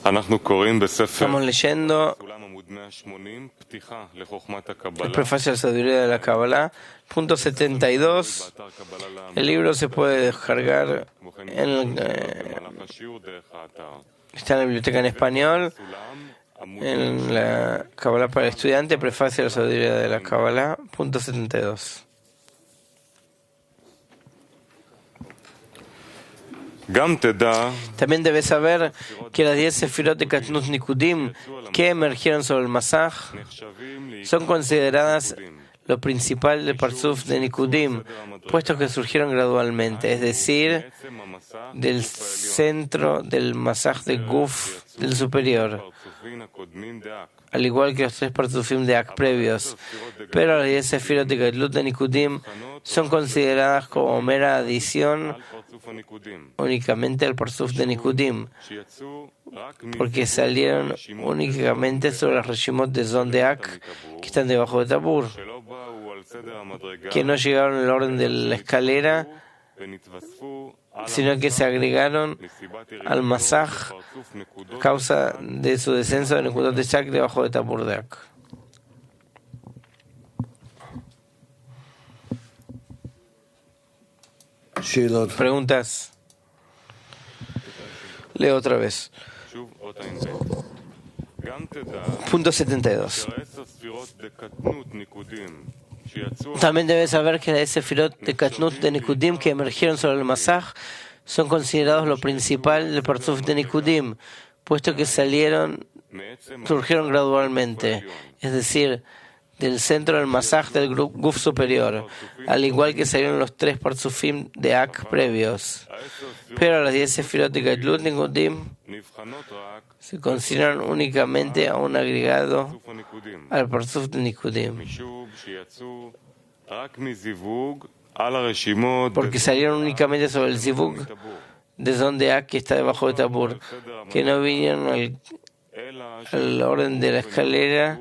Estamos leyendo el prefacio de la sabiduría de la Kabbalah, punto 72. El libro se puede descargar está en la biblioteca en español, en la Kabbalah para el estudiante, prefacio de la sabiduría de la Kabbalah, punto 72. También debes saber que las 10 sefirot de Katnut Nikudim que emergieron sobre el Masaj son consideradas lo principal del Parzuf de Nikudim, puestos que surgieron gradualmente, es decir, del centro del Masaj de Guf del superior, al igual que los 3 Parzufim de Ak previos. Pero las 10 sefirot de Gadlut de Nikudim son consideradas como mera adición únicamente al Parzuf de Nikudim, porque salieron únicamente sobre las Reshimot de Zon de Ak que están debajo de Tabur, que no llegaron al orden de la escalera, sino que se agregaron al Masaj a causa de su descenso de Nekudot de Shak debajo de Tabur de Ak. Preguntas. Leo otra vez. Punto 72. También debes saber que las sefirot de Katnut de Nikudim que emergieron sobre el Masaj son considerados lo principal del Parzuf de Nikudim, puesto que surgieron gradualmente, es decir, del centro del Masaj del Guf superior, al igual que salieron los 3 Parzufim de Ak previos. Pero las 10 sefirot de Gadlut Nikudim se consideran únicamente a un agregado al Parzuf de Nikudim, porque salieron únicamente sobre el Zivug de Zon de Ak que está debajo de Tabur, que no vinieron al orden de la escalera,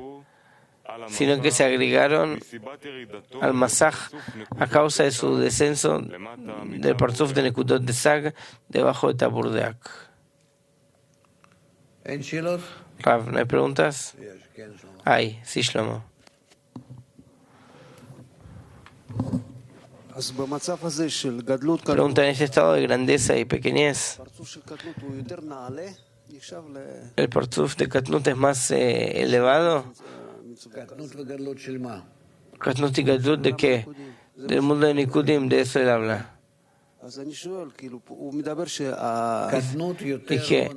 sino que se agregaron al Masaj a causa de su descenso del Parzuf de Nekudot de Sag debajo de Tabur de Ak. Rav, ¿no hay preguntas? Hay, sí, Shlomo. Pregunta, en este estado de grandeza y pequeñez, ¿el Parzuf de Katnut es más elevado? ¿Katnut y Gadlut de qué? Del mundo de Nikudim, de eso él habla. Dije,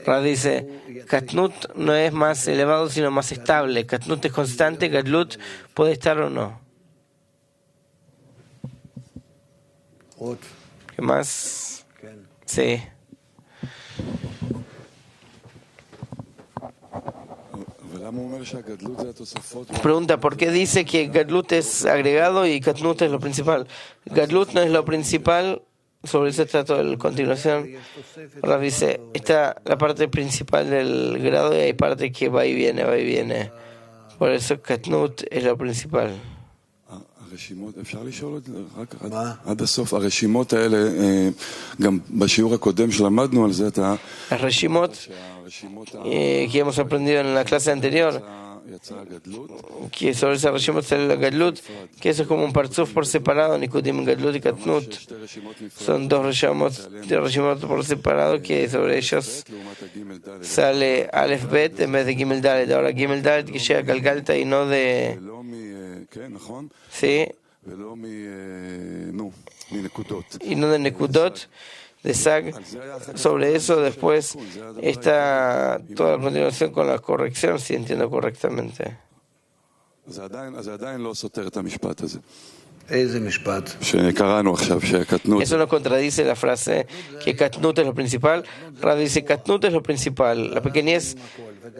Rav dice, Katnut no es más elevado sino más estable. Katnut es constante, Gadlut puede estar o no. ¿Qué más? Sí. Pregunta, ¿por qué dice que Gadlut es agregado y Katnut es lo principal? Gadlut no es lo principal, sobre eso está toda la continuación. Ahora dice, está la parte principal del grado y hay parte que va y viene, va y viene. Por eso Katnut es lo principal. Las Reshimot que hemos aprendido en la clase anterior, que sobre esa Reshimot sale la Gadlut, que eso es como un Parzuf por separado, Nikudim, Gadlut y Katnut. Son 2 Reshimot por separado, que sobre ellos sale Aleph Bet en vez de Gimel Dalet. Ahora Gimel Dalet que llega a Galgalta y no de... ¿Sí? Y no de Nekudot, de Sag. Sobre eso después está toda la continuación con la corrección, si entiendo correctamente. Eso no contradice la frase que Katnut es lo principal. Rav dice, Katnut es lo principal, la pequeñez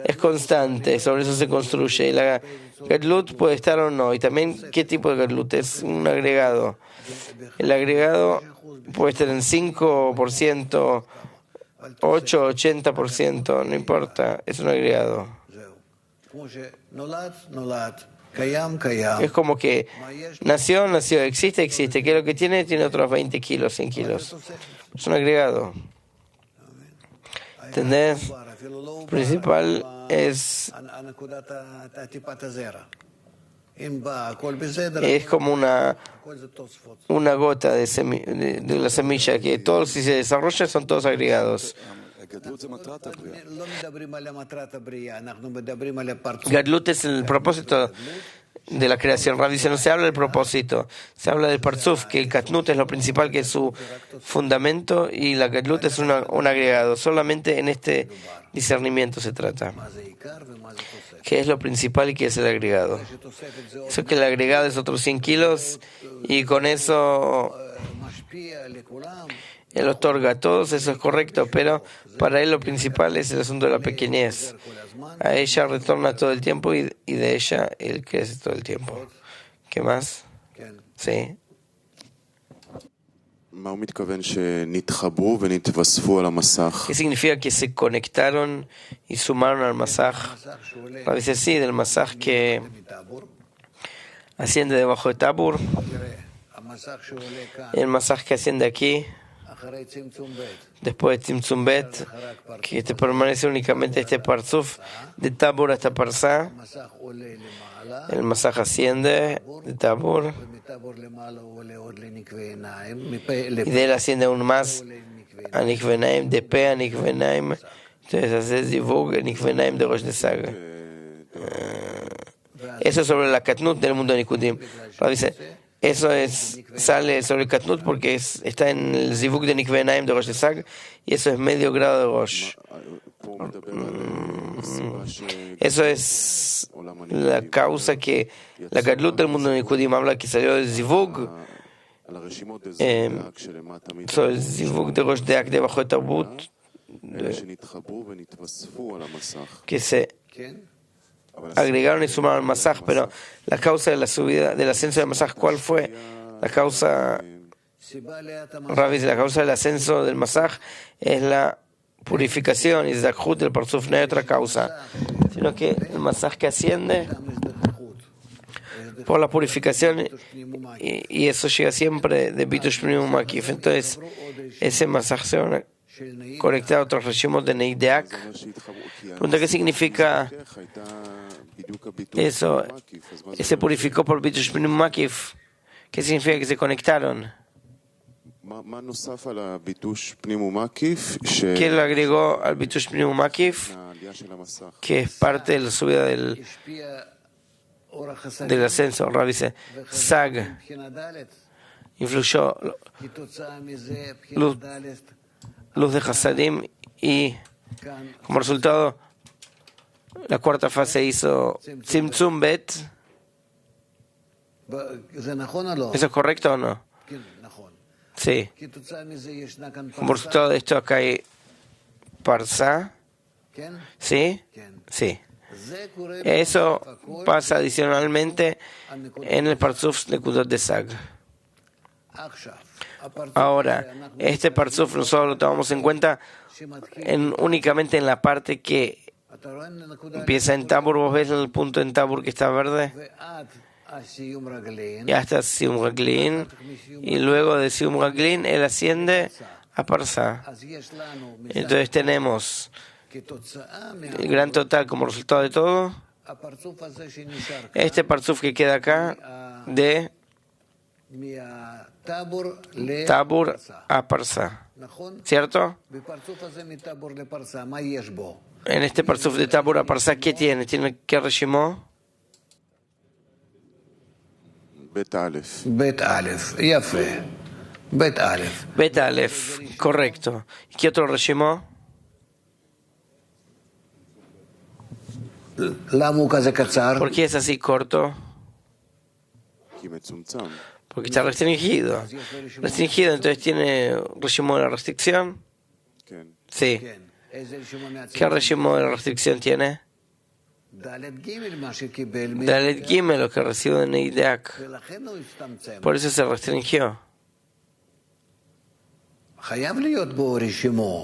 es constante, sobre eso se construye, y la Gadlut puede estar o no. Y también, ¿qué tipo de Gadlut? Es un agregado. El agregado puede estar en 5%, 8, 80%, no importa, es un agregado. Es como que nació, existe, ¿Qué es lo que tiene? Tiene otros 20 kilos, 100 kilos. Es un agregado. ¿Entendés? Principal es como una gota de la semilla, que todos, si se desarrolla, son todos agregados. Gadlut es el propósito de la creación. Rav dice, no se habla del propósito, se habla del Parzuf, que el Katnut es lo principal, que es su fundamento, y la Gadlut es un agregado. Solamente en este discernimiento se trata. ¿Qué es lo principal y qué es el agregado? Eso que el agregado es otros 100 kilos, y con eso él otorga a todos, eso es correcto, pero para él lo principal es el asunto de la pequeñez. A ella retorna todo el tiempo y de ella él crece todo el tiempo. ¿Qué más? Sí. ¿Qué significa que se conectaron y sumaron al masaj? A veces sí, del masaj que asciende debajo de Tabur, el masaj que asciende aquí, después de Tzimtzum Bet, que te permanece únicamente este Parzuf, de Tabur hasta Parsá, el masaj asciende de Tabur, y de él asciende aún más a Nikvenaim, de P a Nikvenaim, entonces hace Zivug, Nikvenaim de Rosh Nesag. Eso es sobre la Katnut del mundo de Nikudim. Dice, eso sale sobre el Katnut porque está en el Zivug de Nikvenaim de Rosh Nesag, y eso es medio grado de Rosh. Eso es la causa que la Gadlut del mundo de Nikudim habla, que salió del Zivug, sobre el Zivug de Rosh Deak debajo de Tabut, que se agregaron y sumaron al masaj, pero la causa de la subida, del ascenso del masaj, ¿cuál fue? La causa, Rav dice, la causa del ascenso del masaj es la purificación y zakhut del parzuf, no hay otra causa, sino que el masaj que asciende por la purificación, y eso llega siempre de Bitush Pnimum Makif. Entonces ese masaj se va a conectar a otros regimos de Neideak. Pregunta, ¿qué significa eso? Se purificó por Bitush Pnimum Makif. ¿Qué significa que se conectaron? ¿Qué le agregó al Bitush Pnimum Makif? Que es parte de la subida del ascenso. Rav dice, Sag influyó luz de Hasadim, y como resultado la cuarta fase hizo Tzimtzum Bet. ¿Eso es correcto o no? Sí. Como resultado de esto acá hay Parsá. ¿Sí? Sí. Eso pasa adicionalmente en el Parzuf Nekudot de Sag. Ahora, este Parzuf nosotros lo tomamos en cuenta únicamente en la parte que empieza en Tabur. Vos ves el punto en Tabur que está verde, y hasta Sium Raglin, y luego de Sium Raglin él asciende a Parsá. Entonces tenemos el gran total como resultado de todo, este Parzuf que queda acá de Tabur a Parsá, ¿cierto? En este Parzuf de Tabur a Parsá, ¿qué tiene? ¿Tiene qué reshimó? Bet Alef, Yafe. Bet Alef. Bet Alef, correcto. ¿Y qué otro reshimó? ¿Por qué es así corto? Porque está restringido. Restringido, entonces tiene reshimó de la restricción. Sí. ¿Qué reshimó de la restricción tiene? Dalet Gimel, lo que recibe de Neideak. Por eso se restringió.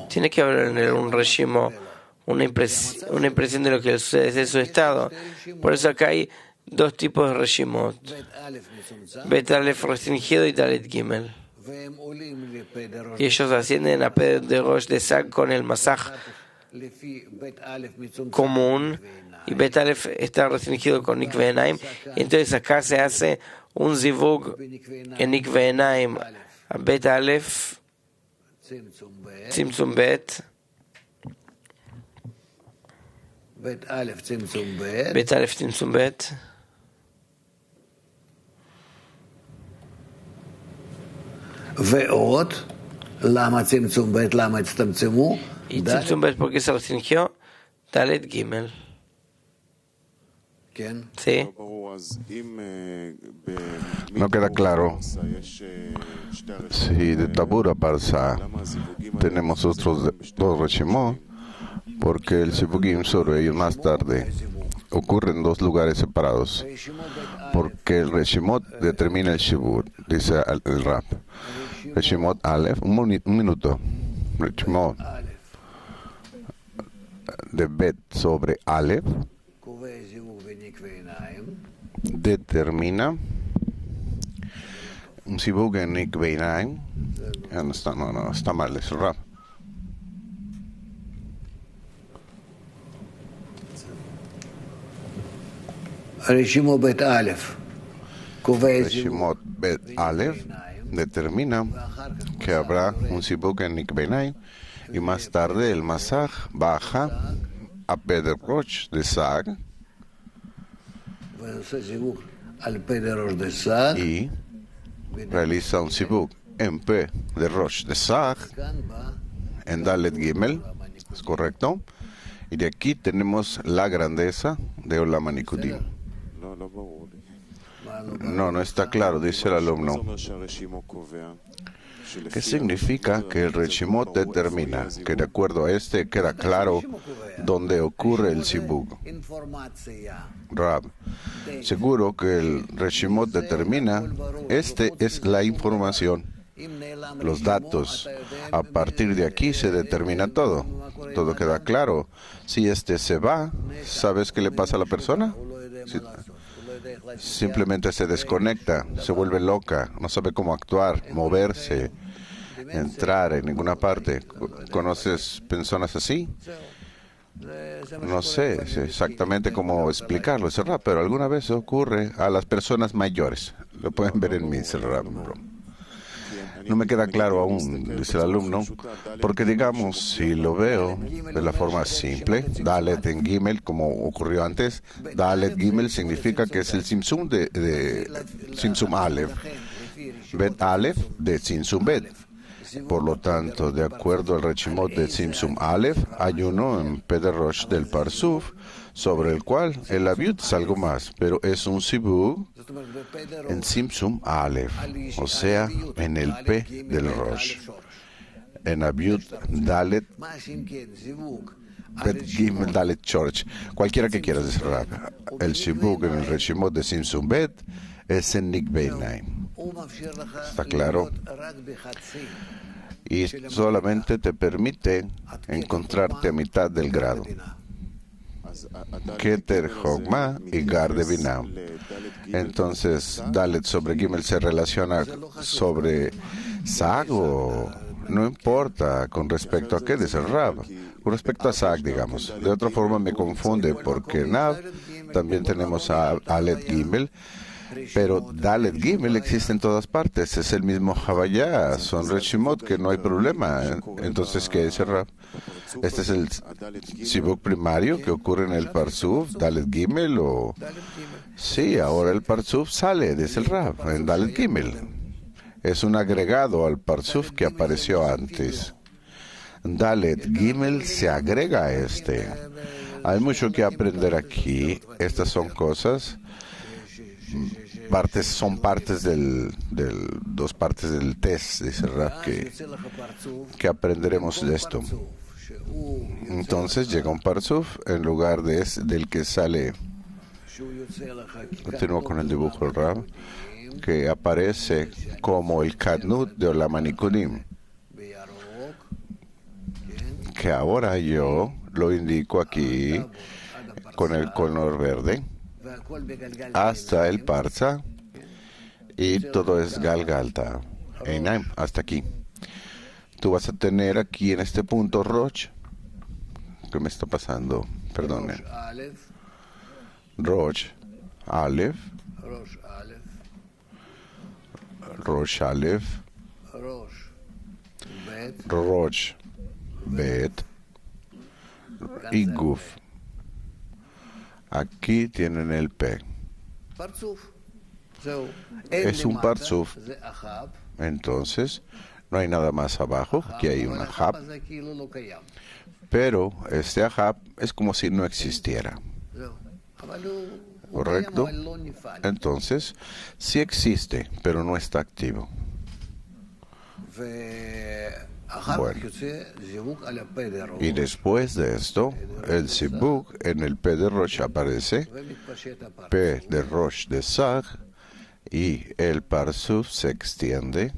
Tiene que haber en él un reshimo, una impresión de lo que sucede desde su estado. Por eso acá hay dos tipos de reshimot: Bet Alef restringido y Dalet Gimel. Y ellos ascienden a P de Rosh de Sag con el masaj común y Bet Aleph está restringido con Nikve Enaim. Entonces acá se hace un zivug en Nikve Enaim a Bet Aleph, Tzimtzum Bet, Bet Aleph Tzimtzum Bet. Y Tzimtzum Bet, ¿por qué se restringió? Dalet Gimel. Sí. No queda claro si de Tabura Parsa tenemos otros dos Reshimot, porque el Sivugim sobre ellos más tarde ocurre en dos lugares separados, porque el Reshimot determina el Shibur, dice el Rab. Reshimot Aleph, un minuto. Reshimot de Bet sobre Aleph determina un Sibug en Nikve Enaim. No, está mal, es el Rab. Reshimot Bet Aleph determina que habrá un Sibug en Nikve Enaim y más tarde el Masaj baja a Peder Rosh de Sag y realiza un Sibug en P de Rosh de Sag en Dalet Gimel, ¿es correcto? Y de aquí tenemos la grandeza de Olam HaNikudim. No está claro, dice el alumno. ¿Qué significa que el Reshimot determina que de acuerdo a este queda claro dónde ocurre el Sibug? Rab, seguro que el Reshimot determina, este es la información, los datos. A partir de aquí se determina todo. Todo queda claro. Si este se va, ¿sabes qué le pasa a la persona? Simplemente se desconecta, se vuelve loca, no sabe cómo actuar, moverse, entrar en ninguna parte. ¿Conoces personas así? No sé exactamente cómo explicarlo, Serrat, pero alguna vez ocurre a las personas mayores. Lo pueden ver en mí, Serrat. No me queda claro aún, dice el alumno, porque digamos, si lo veo de la forma simple, Dalet en Gimel, como ocurrió antes, Dalet Gimel significa que es el Tzimtzum de Tzimtzum Aleph, Bet Aleph de Tzimtzum Bet. Por lo tanto, de acuerdo al Reshimot de Tzimtzum Aleph, hay uno en Peder Rosh del Parsuf, sobre el cual el Abiut es algo más, pero es un Sibug en Tzimtzum Aleph, o sea, en el P del Rosh. En Abiut Dalet Bet Gimel Dalet Chorch, cualquiera que quieras decir. El Sibug en el Reshimot de Tzimtzum Bet es en Nikve Enaim. ¿Está claro? Y solamente te permite encontrarte a mitad del grado. Keter Hogma y Gar de Binah. Entonces, Dalet sobre Gimel se relaciona sobre Sag o no importa con respecto a qué, dice el Rab. Con respecto a Sag, digamos. De otra forma me confunde porque Nav también tenemos a Alet Gimel. Pero Dalet Gimel existe en todas partes, es el mismo Havayá, son Reshimot, que no hay problema. Entonces, ¿qué es el Rab? Este es el Sibug primario que ocurre en el Parsuf, Dalet Gimel, o... Sí, ahora el Parsuf sale, dice el Rab, en Dalet Gimel. Es un agregado al Parsuf que apareció antes. Dalet Gimel se agrega a este. Hay mucho que aprender aquí. Estas son cosas... son partes dos partes del test, dice Rab, que aprenderemos de esto. Entonces llega un Parsuf en lugar del que sale. Continúo con el dibujo del Rab, que aparece como el Kadnut de Olam HaNikudim, que ahora yo lo indico aquí con el color verde hasta el Parsa, y todo es Galgalta, Einaim, hasta aquí. Tú vas a tener aquí en este punto Rosh, ¿Qué me está pasando? Perdone. Rosh Aleph, Rosh Aleph, Rosh Bet y Guf. Aquí tienen el P. Es un Parzuf. Entonces, no hay nada más abajo. Aquí hay un Ahab. Pero este Ahab es como si no existiera. ¿Correcto? Entonces, sí existe, pero no está activo. Bueno, y después de esto, el Zibuk en el P de Rosh aparece, P de Rosh de Sag, y el Parsuf se extiende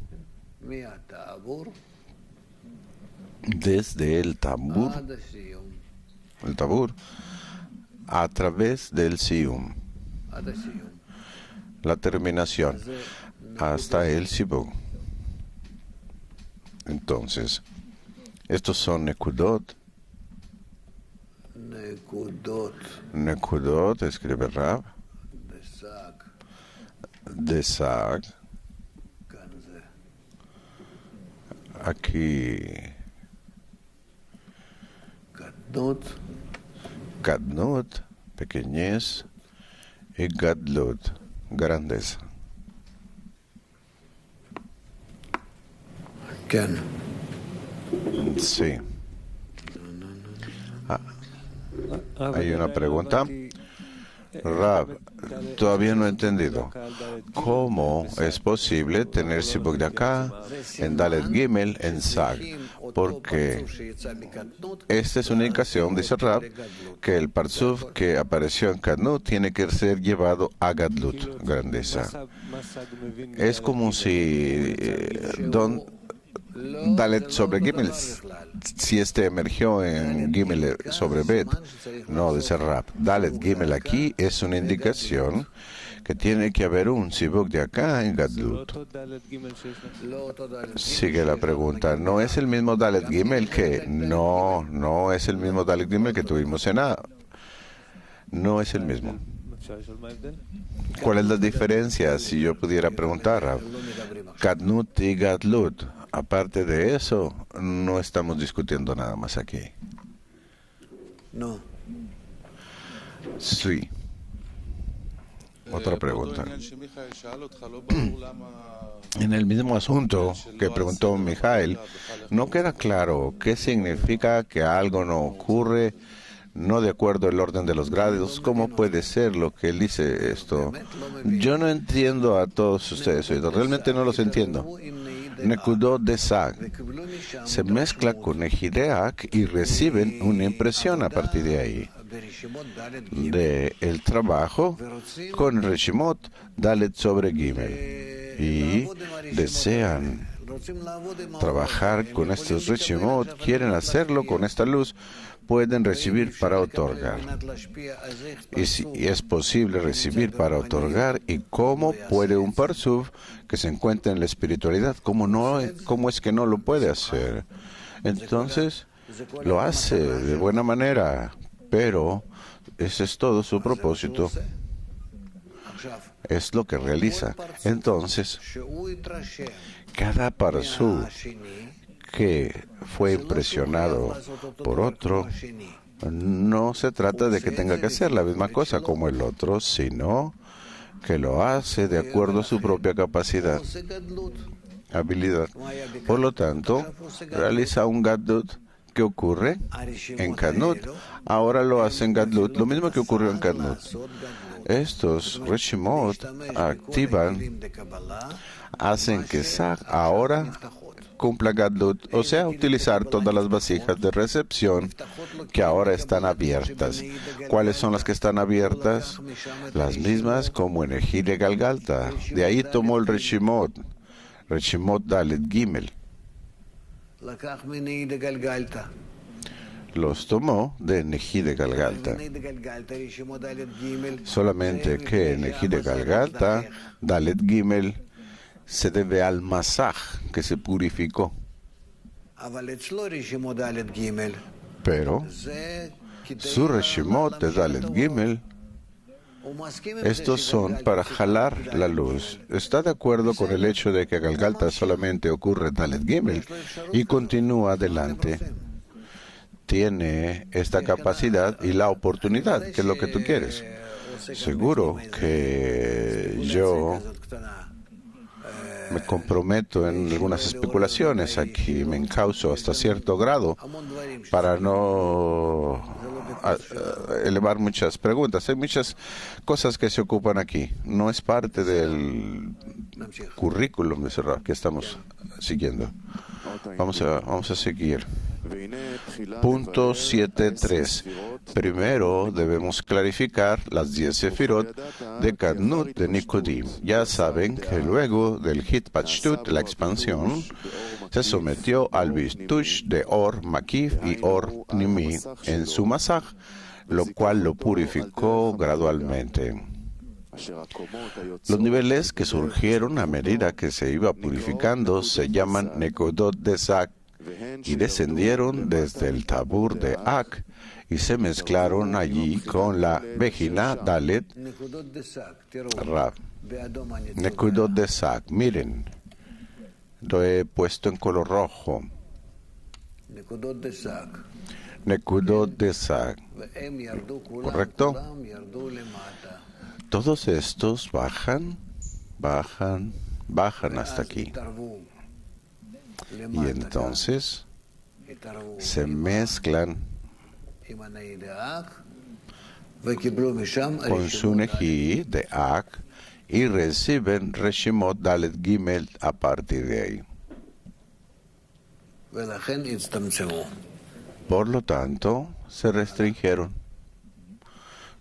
desde el Tabur, a través del Sium, la terminación, hasta el Zibuk. Entonces, estos son Nekudot. Nekudot, escribe Rab. De Sag. Aquí. Kadnot, pequeñez. Y Gadlut, grandeza. Sí. Hay una pregunta. Rab, todavía no he entendido. ¿Cómo es posible tener Zibuk de acá, en Dalet Gimel, en Sag? Porque esta es una indicación, dice Rab, que el Parzuf que apareció en Kadnut tiene que ser llevado a Gadlut, grandeza. Es como si Dalet sobre Gimel, si este emergió en Gimel sobre Bet, no dice Rab. Dalet Gimel aquí es una indicación que tiene que haber un Zibuk de acá en Gadlut. Sigue la pregunta. ¿No es el mismo Dalet Gimel que? No es el mismo Dalet Gimel que tuvimos en A. No es el mismo. ¿Cuál es la diferencia? Si yo pudiera preguntar, Rab. Kadnut y Gadlut. Aparte de eso, no estamos discutiendo nada más aquí. No. Sí. Otra pregunta. En el mismo asunto que preguntó Mijael, no queda claro qué significa que algo no ocurre no de acuerdo al orden de los grados. ¿Cómo puede ser lo que él dice esto? Yo no entiendo a todos ustedes, realmente no los entiendo. Nekudot de Sag se mezcla con Ejideak y reciben una impresión a partir de ahí de el trabajo con Reshimot Dalet sobre Gimel y desean trabajar con estos Reshimot, quieren hacerlo con esta luz, pueden recibir para otorgar. Y si es posible recibir para otorgar, ¿y cómo puede un Parsuf que se encuentra en la espiritualidad, cómo es que no lo puede hacer? Entonces, lo hace de buena manera, pero ese es todo su propósito. Es lo que realiza. Entonces, cada Parsuf que fue impresionado por otro, no se trata de que tenga que hacer la misma cosa como el otro, sino que lo hace de acuerdo a su propia capacidad, habilidad. Por lo tanto, realiza un Gadlut que ocurre en Kadnut, ahora lo hace en Gadlut, lo mismo que ocurrió en Kadnut. Estos Reshimot activan, hacen que Sag ahora cumpla Gadlut, o sea, utilizar todas las vasijas de recepción que ahora están abiertas. ¿Cuáles son las que están abiertas? Las mismas como en Eji de Galgalta. De ahí tomó el Reshimot Dalet Gimel. Los tomó de Neji de Galgalta. Solamente que en Neji de Galgalta, Dalet Gimel, se debe al Masaj, que se purificó. Pero su Reshimot de Dalet Gimel, estos son para jalar la luz. Está de acuerdo con el hecho de que Galgalta solamente ocurre en Dalet Gimel y continúa adelante. Tiene esta capacidad y la oportunidad, que es lo que tú quieres. Seguro que yo me comprometo en algunas especulaciones aquí, me encauzo hasta cierto grado para no elevar muchas preguntas. Hay muchas cosas que se ocupan aquí. No es parte del currículum de Serrat que estamos siguiendo. Vamos a seguir. Punto 7.3. Primero debemos clarificar las 10 sefirot de Kadnut de Nikudim. Ya saben que luego del Hitpashtut, la expansión, se sometió al Bitush de Or Makif y Or Nimi en su Masaj, lo cual lo purificó gradualmente. Los niveles que surgieron a medida que se iba purificando se llaman Nekudot de Zak y descendieron desde el Tabur de Ak y se mezclaron allí con la Bejina Dalet Rav. Nekudot de Zak, miren, lo he puesto en color rojo. Nekudot de Zak, ¿correcto? Todos estos bajan hasta aquí. Y entonces se mezclan con su Neji de Ak y reciben Reshimot Dalet Gimel a partir de ahí. Por lo tanto, se restringieron.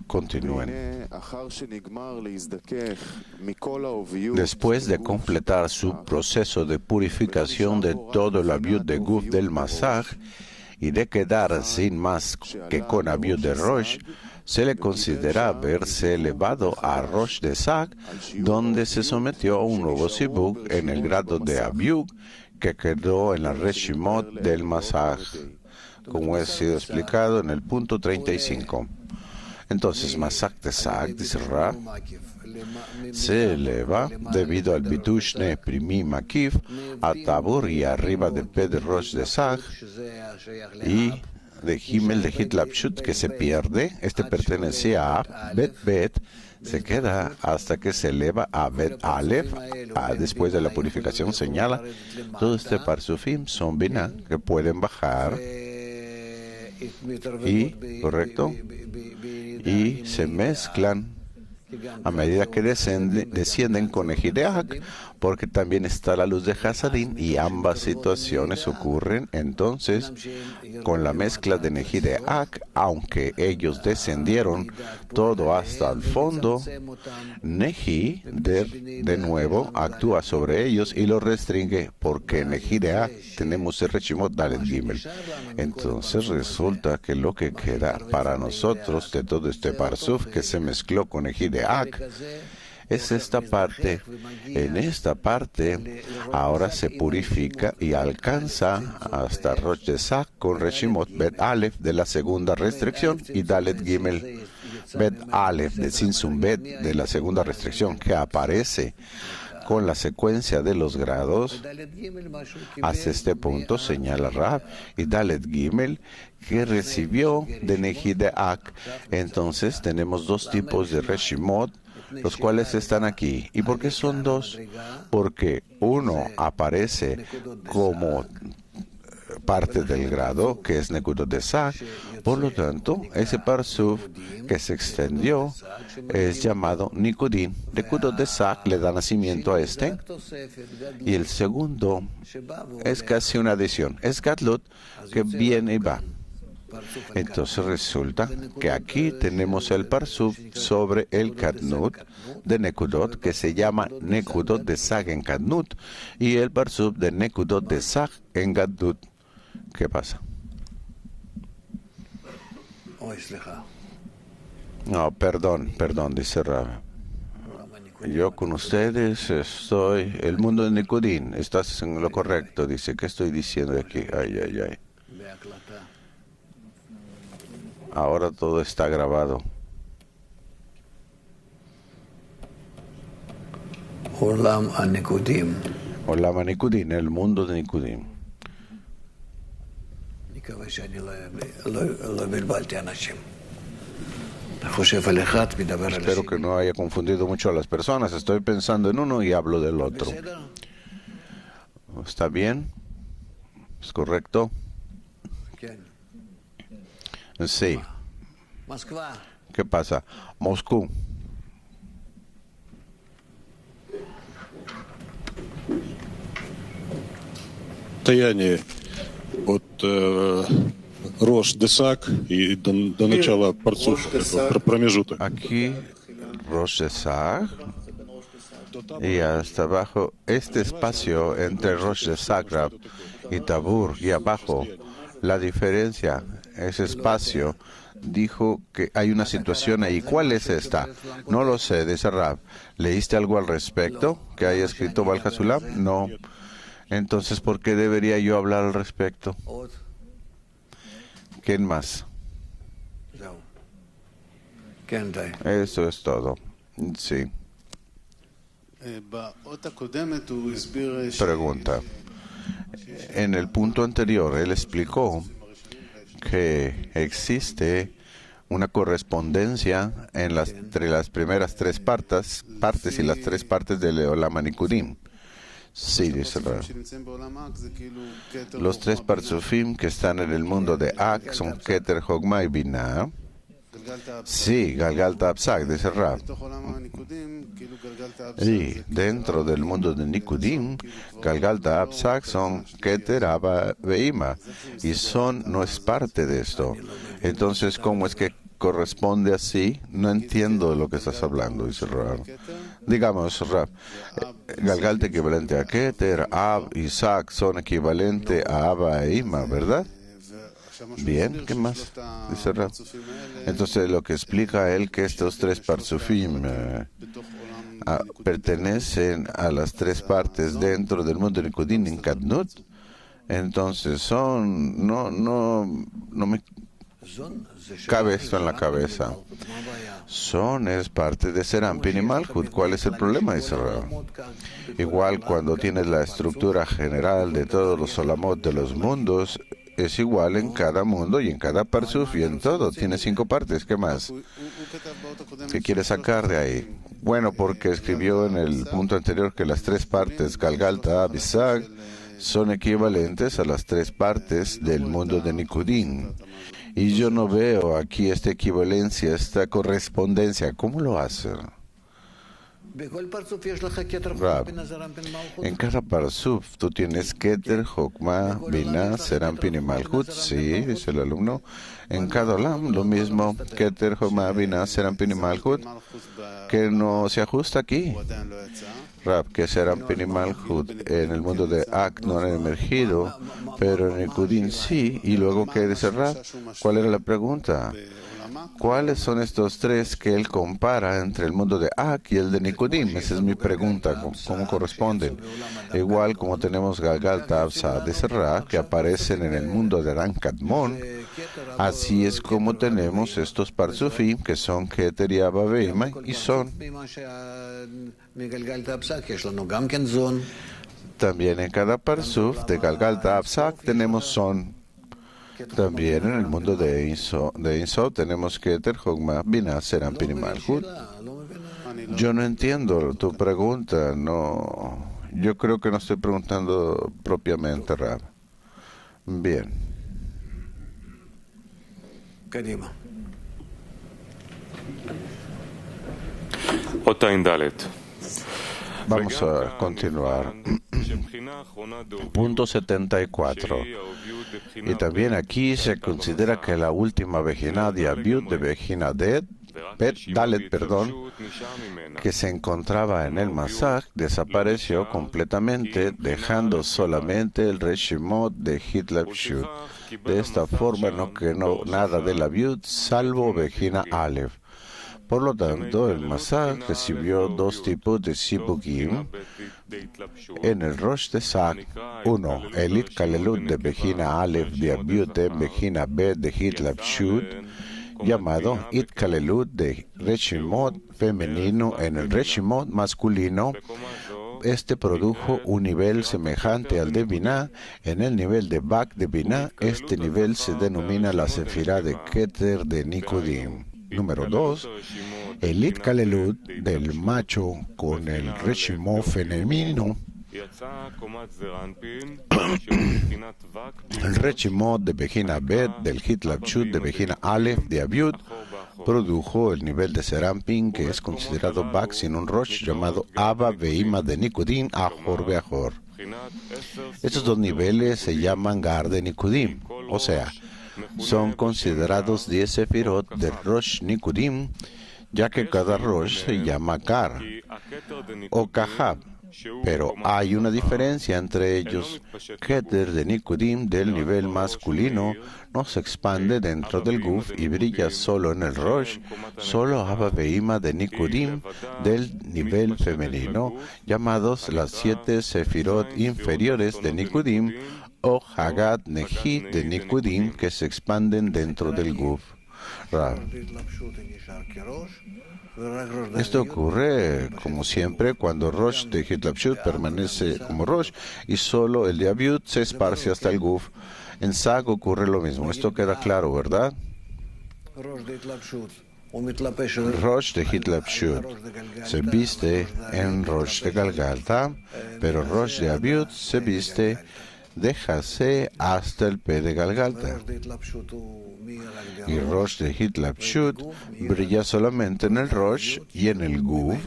Continúen. Después de completar su proceso de purificación de todo el abiud de Guf del Masaj y de quedar sin más que con abiud de Rosh, se le considera haberse elevado a Rosh de Zak, donde se sometió a un nuevo sibuk en el grado de abiud que quedó en la Reshimot del Masaj, como ha sido explicado en el punto 35. Entonces, Masaj de Zak, dice Ra, se eleva debido al Bitushne Primi Makif a Tabur y arriba del P de Rosh de Zak y de Gimel de Hitlapshut que se pierde. Este pertenecía a Bet, se queda hasta que se eleva a Bet Aleph. Después de la purificación señala, todo este Parsufim son Binah que pueden bajar y, correcto, y se mezclan a medida que descienden con Ejideak, porque también está la luz de Hasadín y ambas situaciones ocurren entonces con la mezcla de Nejideak, aunque ellos descendieron todo hasta el fondo. Neji de nuevo actúa sobre ellos y los restringe, porque en Nejideak tenemos el Reshimot Dalet Gimel. Entonces resulta que lo que queda para nosotros de todo este Parsuf que se mezcló con Ejideak es esta parte. En esta parte ahora se purifica y alcanza hasta Rosh de Zak con Reshimot Bet Aleph de la segunda restricción y Dalet Gimel Bet Aleph de Sinsum Bet de la segunda restricción, que aparece con la secuencia de los grados. Hasta este punto señala Rab, y Dalet Gimel que recibió de Nejideak. Entonces tenemos dos tipos de Reshimot, los cuales están aquí. ¿Y por qué son dos? Porque uno aparece como parte del grado, que es Nekudot de Zak. Por lo tanto, ese Parsuf que se extendió es llamado Nikudim. Nekudot de Zak le da nacimiento a este. Y el segundo es casi una adición. Es Gadlut, que viene y va. Entonces resulta que aquí tenemos el Parsuf sobre el Kadnut de Nekudot, que se llama Nekudot de Zak en Kadnut, y el Parsuf de Nekudot de Zak en Gadlut. ¿Qué pasa? No, perdón, dice Rab. Yo con ustedes estoy, el mundo de Nikudim, estás en lo correcto, dice. ¿Qué estoy diciendo aquí? Ay. Ahora todo está grabado. Olam HaNikudim. Olam HaNikudim, el mundo de Nikudim. מקווה שאני לא בלבלתי אנשים. אתה חושב על אחד, מדבר על Espero que no haya confundido mucho a las personas. Estoy pensando en uno y hablo del otro. בסדר? ¿Está bien? ¿Es correcto? כן. Sí. מוסקבה. ¿Qué pasa? Moscú. Расстояние от Рош Десак и до начала Парцуф, промежуток. Aquí, Rosh Hashanah, y hasta abajo, este espacio entre Rosh Hashanah y Tabur, y abajo, la diferencia, ese espacio, dijo que hay una situación ahí. ¿Cuál es esta? No lo sé, dice Rab. ¿Leíste algo al respecto que haya escrito Baal Hasulam? No. Entonces, ¿por qué debería yo hablar al respecto? עוד. ¿Quién más? זהו. כן, די. Eso es todo. Sí. באות הקודמת הוא הסביר Pregunta. En el punto anterior, él explicó que existe una correspondencia entre las primeras tres partes y las tres partes del Olam HaNikudim. Sí, dice Rab. Los tres parzufim que están en el mundo de Ak son Keter, Hogma y Binah. Sí, Galgal Tapsak, dice Rab. Y dentro del mundo de Nikudim, Galgal Tapsak son Keter, Abba, Beima. Y no es parte de esto. Entonces, ¿cómo es que corresponde así? No entiendo de lo que estás hablando, dice Rab. Digamos, Rab, Galgal equivalente a Keter, Ab, Isaac son equivalente a Abba e Ima, ¿verdad? Bien, ¿qué más? Dice Rab. Entonces, lo que explica él que estos tres parzufim pertenecen a las tres partes dentro del mundo de Nikudim en Kadnut. Entonces, no me cabe esto en la cabeza. Es parte de Serampin y Malhut. ¿Cuál es el problema? Dice Rab. Igual cuando tienes la estructura general de todos los solamot de los mundos, es igual en cada mundo y en cada parsuf y en todo. Tiene 5 partes. ¿Qué más? ¿Qué quiere sacar de ahí? Bueno, porque escribió en el punto anterior que las tres partes, Galgal, Ta'ab y Sag, son equivalentes a las tres partes del mundo de Nikudim. Y yo no veo aquí esta equivalencia, esta correspondencia. ¿Cómo lo hace? Rab, en cada parsuf tú tienes Keter, Hokmah, Binah, Serampin y Malhut. Sí, dice el alumno. En cada olam lo mismo, Keter, Hokmah, Binah, Serampin y Malhut, que no se ajusta aquí. Rab, que Serampin y Malhut en el mundo de Ak no han emergido, pero en Nikudim sí. Y luego, ¿qué dice Rab? ¿Cuál era la pregunta? ¿Cuáles son estos tres que él compara entre el mundo de Ak y el de Nikudim? Esa es mi pregunta, ¿cómo corresponden? Igual como tenemos Galgal, Ta'ab, Sa'ad y Serra, que aparecen en el mundo de Dan Kadmon, así es como tenemos estos parzufim, que son Keter y Abba Beima, y son. También en cada parsuf de Galgal, Ta'ab, Sa'ad tenemos son. También en el mundo de Inso tenemos Keter, Hogmah, Binah, Serampin y Malhut. Yo no entiendo tu pregunta, no. Yo creo que no estoy preguntando propiamente, Rab. Bien. Vamos a continuar. Punto 74. Y también aquí se considera que la última Bejina de Abiud de Bejina Dalet, que se encontraba en el Masaj, desapareció completamente, dejando solamente el Reshimot de Hitlapshut. De esta forma no quedó nada de la Abiud, salvo Bejina Aleph. Por lo tanto, el Masaj recibió dos tipos de Sibukim en el Rosh de Sag. Uno, el Itkalelut de Bejina Aleph de Abiud en Bejina Bet de Hitlapshut, llamado Itkalelut de Reshimot femenino en el Reshimot masculino. Este produjo un nivel semejante al de Binah. En el nivel de Bak de Binah, este nivel se denomina la Sefirá de Keter de Nikudim. Número 2. El Itkalelut del macho con el Reshimot femenino. El Reshimot de Bejina Bet del Hitlapshut de Bejina Aleph de Abiud produjo el nivel de Serampin, que es considerado Bak sin un Rosh, llamado Abba Veima de Nikudim Ahor Beahor. Estos dos niveles se llaman Gar de Nikudim, o sea, son considerados 10 Sefirot de Rosh Nikudim, ya que cada Rosh se llama Gar o Kahab. Pero hay una diferencia entre ellos. Keter de Nikudim del nivel masculino no se expande dentro del Guf y brilla solo en el Rosh. Solo Abba Veima de Nikudim del nivel femenino, llamados las 7 Sefirot inferiores de Nikudim, o Hagat Nehi de Nikudim, que se expanden dentro del Guf. Esto ocurre, como siempre, cuando Rosh de Hitlapshut permanece como Rosh y solo el de Abiud se esparce hasta el Guf. En Sag ocurre lo mismo. Esto queda claro, ¿verdad? Rosh de Hitlapshut se viste en Rosh de Galgalta, pero Rosh de Abiud se viste déjase hasta el P de Galgalta. Y Rosh de Hitlapshut brilla solamente en el Rosh y en el Guf.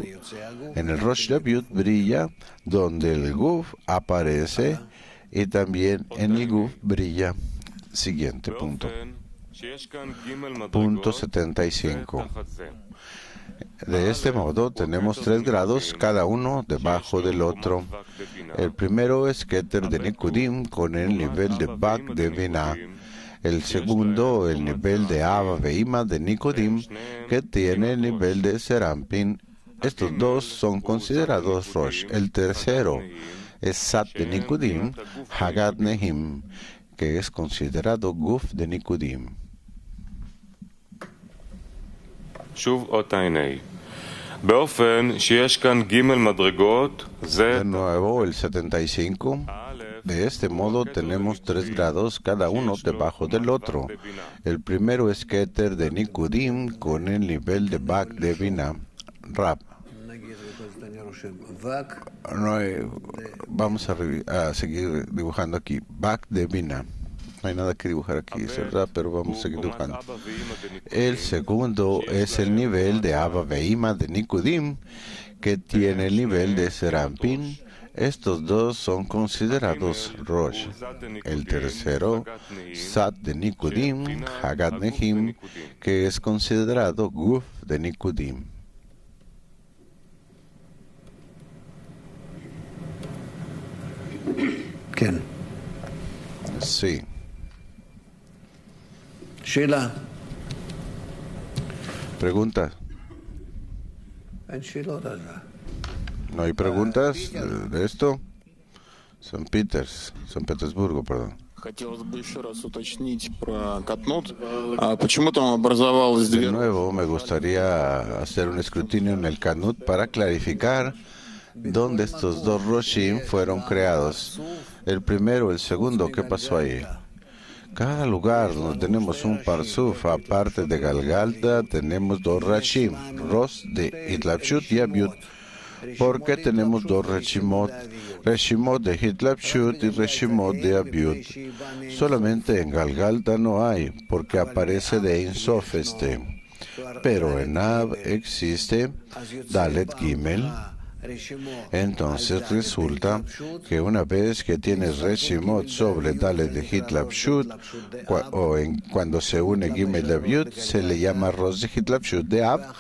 En el Rosh de Abiud brilla donde el Guf aparece y también en el Guf brilla. Siguiente punto. Punto 75. De este modo tenemos 3 grados, cada uno debajo del otro. El primero es Keter de Nikudim con el nivel de Bak de Binah. El segundo, el nivel de Abba Veima de Nikudim, que tiene el nivel de Serampin. Estos dos son considerados Rosh. El tercero es Sat de Nikudim, Hagat Nehim, que es considerado Guf de Nikudim. De nuevo, el 75. De este modo tenemos 3 grados, cada uno debajo del otro. El primero es Keter de Nikudim con el nivel de Bak de Binah. Rab. Vamos a seguir dibujando aquí. Bak de Binah. No hay nada que dibujar aquí, es verdad, pero vamos a seguir dibujando. El segundo es el nivel de Abba Veima de Nikudim, que tiene el nivel de Serampin. Estos dos son considerados Rosh. El tercero, Sat de Nikudim, Hagat Nehim, que es considerado Guf de Nikudim. ¿Quién? Sí. Sheila. Pregunta. ¿No hay preguntas de esto? San Petersburgo, perdón. De nuevo, me gustaría hacer un escrutinio en el Kanut para clarificar dónde estos dos Roshim fueron creados. El primero, el segundo, ¿qué pasó ahí? Cada lugar donde tenemos un Parsuf, aparte de Galgalta, tenemos 2 Rashim, Rosh de Hitlapshut y Abiud. ¿Por qué tenemos 2 Reshimot? Reshimot de Hitlapshut y Reshimot de Abiud. Solamente en Galgalta no hay, porque aparece de Ein Sof este. Pero en Ab existe Dalet Gimel. Entonces resulta que una vez que tienes Reshimot sobre Dalet de Hitlapshut, cuando se une Gimel de Abiud, se le llama Rosh de Hitlapshut de Ab,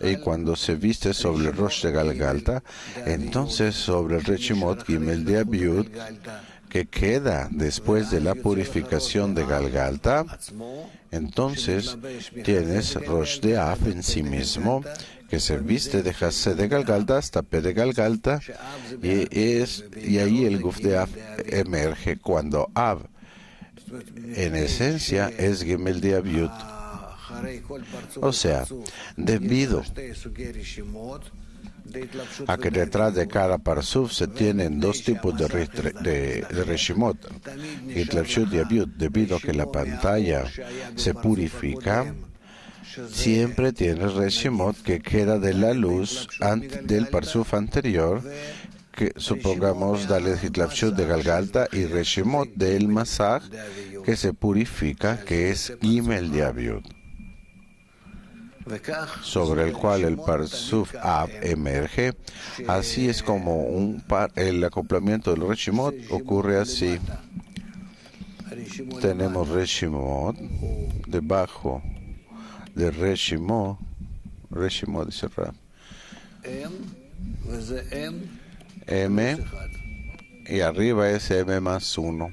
y cuando se viste sobre el Rosh de Galgalta, entonces sobre el Reshimot Gimel de Abiud, que queda después de la purificación de Galgalta, entonces tienes Rosh de Ab en sí mismo, que se viste de Hase de Galgalta hasta P de Galgalta, y ahí el Guf de Ab emerge cuando Ab, en esencia, es Gimel de Abiud. O sea, debido a que detrás de cada parsuf se tienen dos tipos de reshimot, Hitlapshut y Abiud, debido a que la pantalla se purifica, siempre tiene reshimot que queda de la luz del parsuf anterior, que supongamos Dalet Hitlapshut de Galgalta, y reshimot del Masaj que se purifica, que es Gimel de Abiud, sobre el cual el parsuf Ab emerge. Así es como el acoplamiento del reshimot ocurre así. Tenemos reshimot debajo de reshimot dice Rab, M, y arriba es M más 1.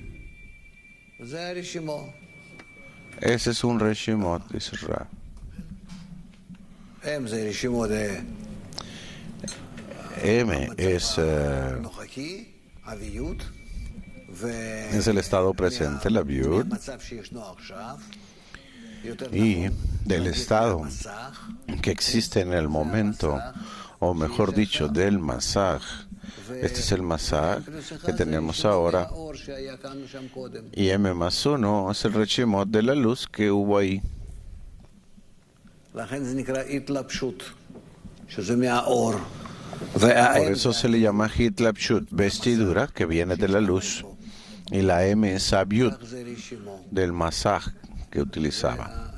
Ese es un reshimot, dice Rab. M es el estado presente, la Abiud, y del estado que existe en el momento, o mejor dicho, del Masaj. Este es el Masaj que tenemos ahora, y M más 1 es el reshimot de la luz que hubo ahí. Por eso se le llama Hitlapshut, vestidura que viene de la luz, y la M es Abiud, del Masaj que utilizaba.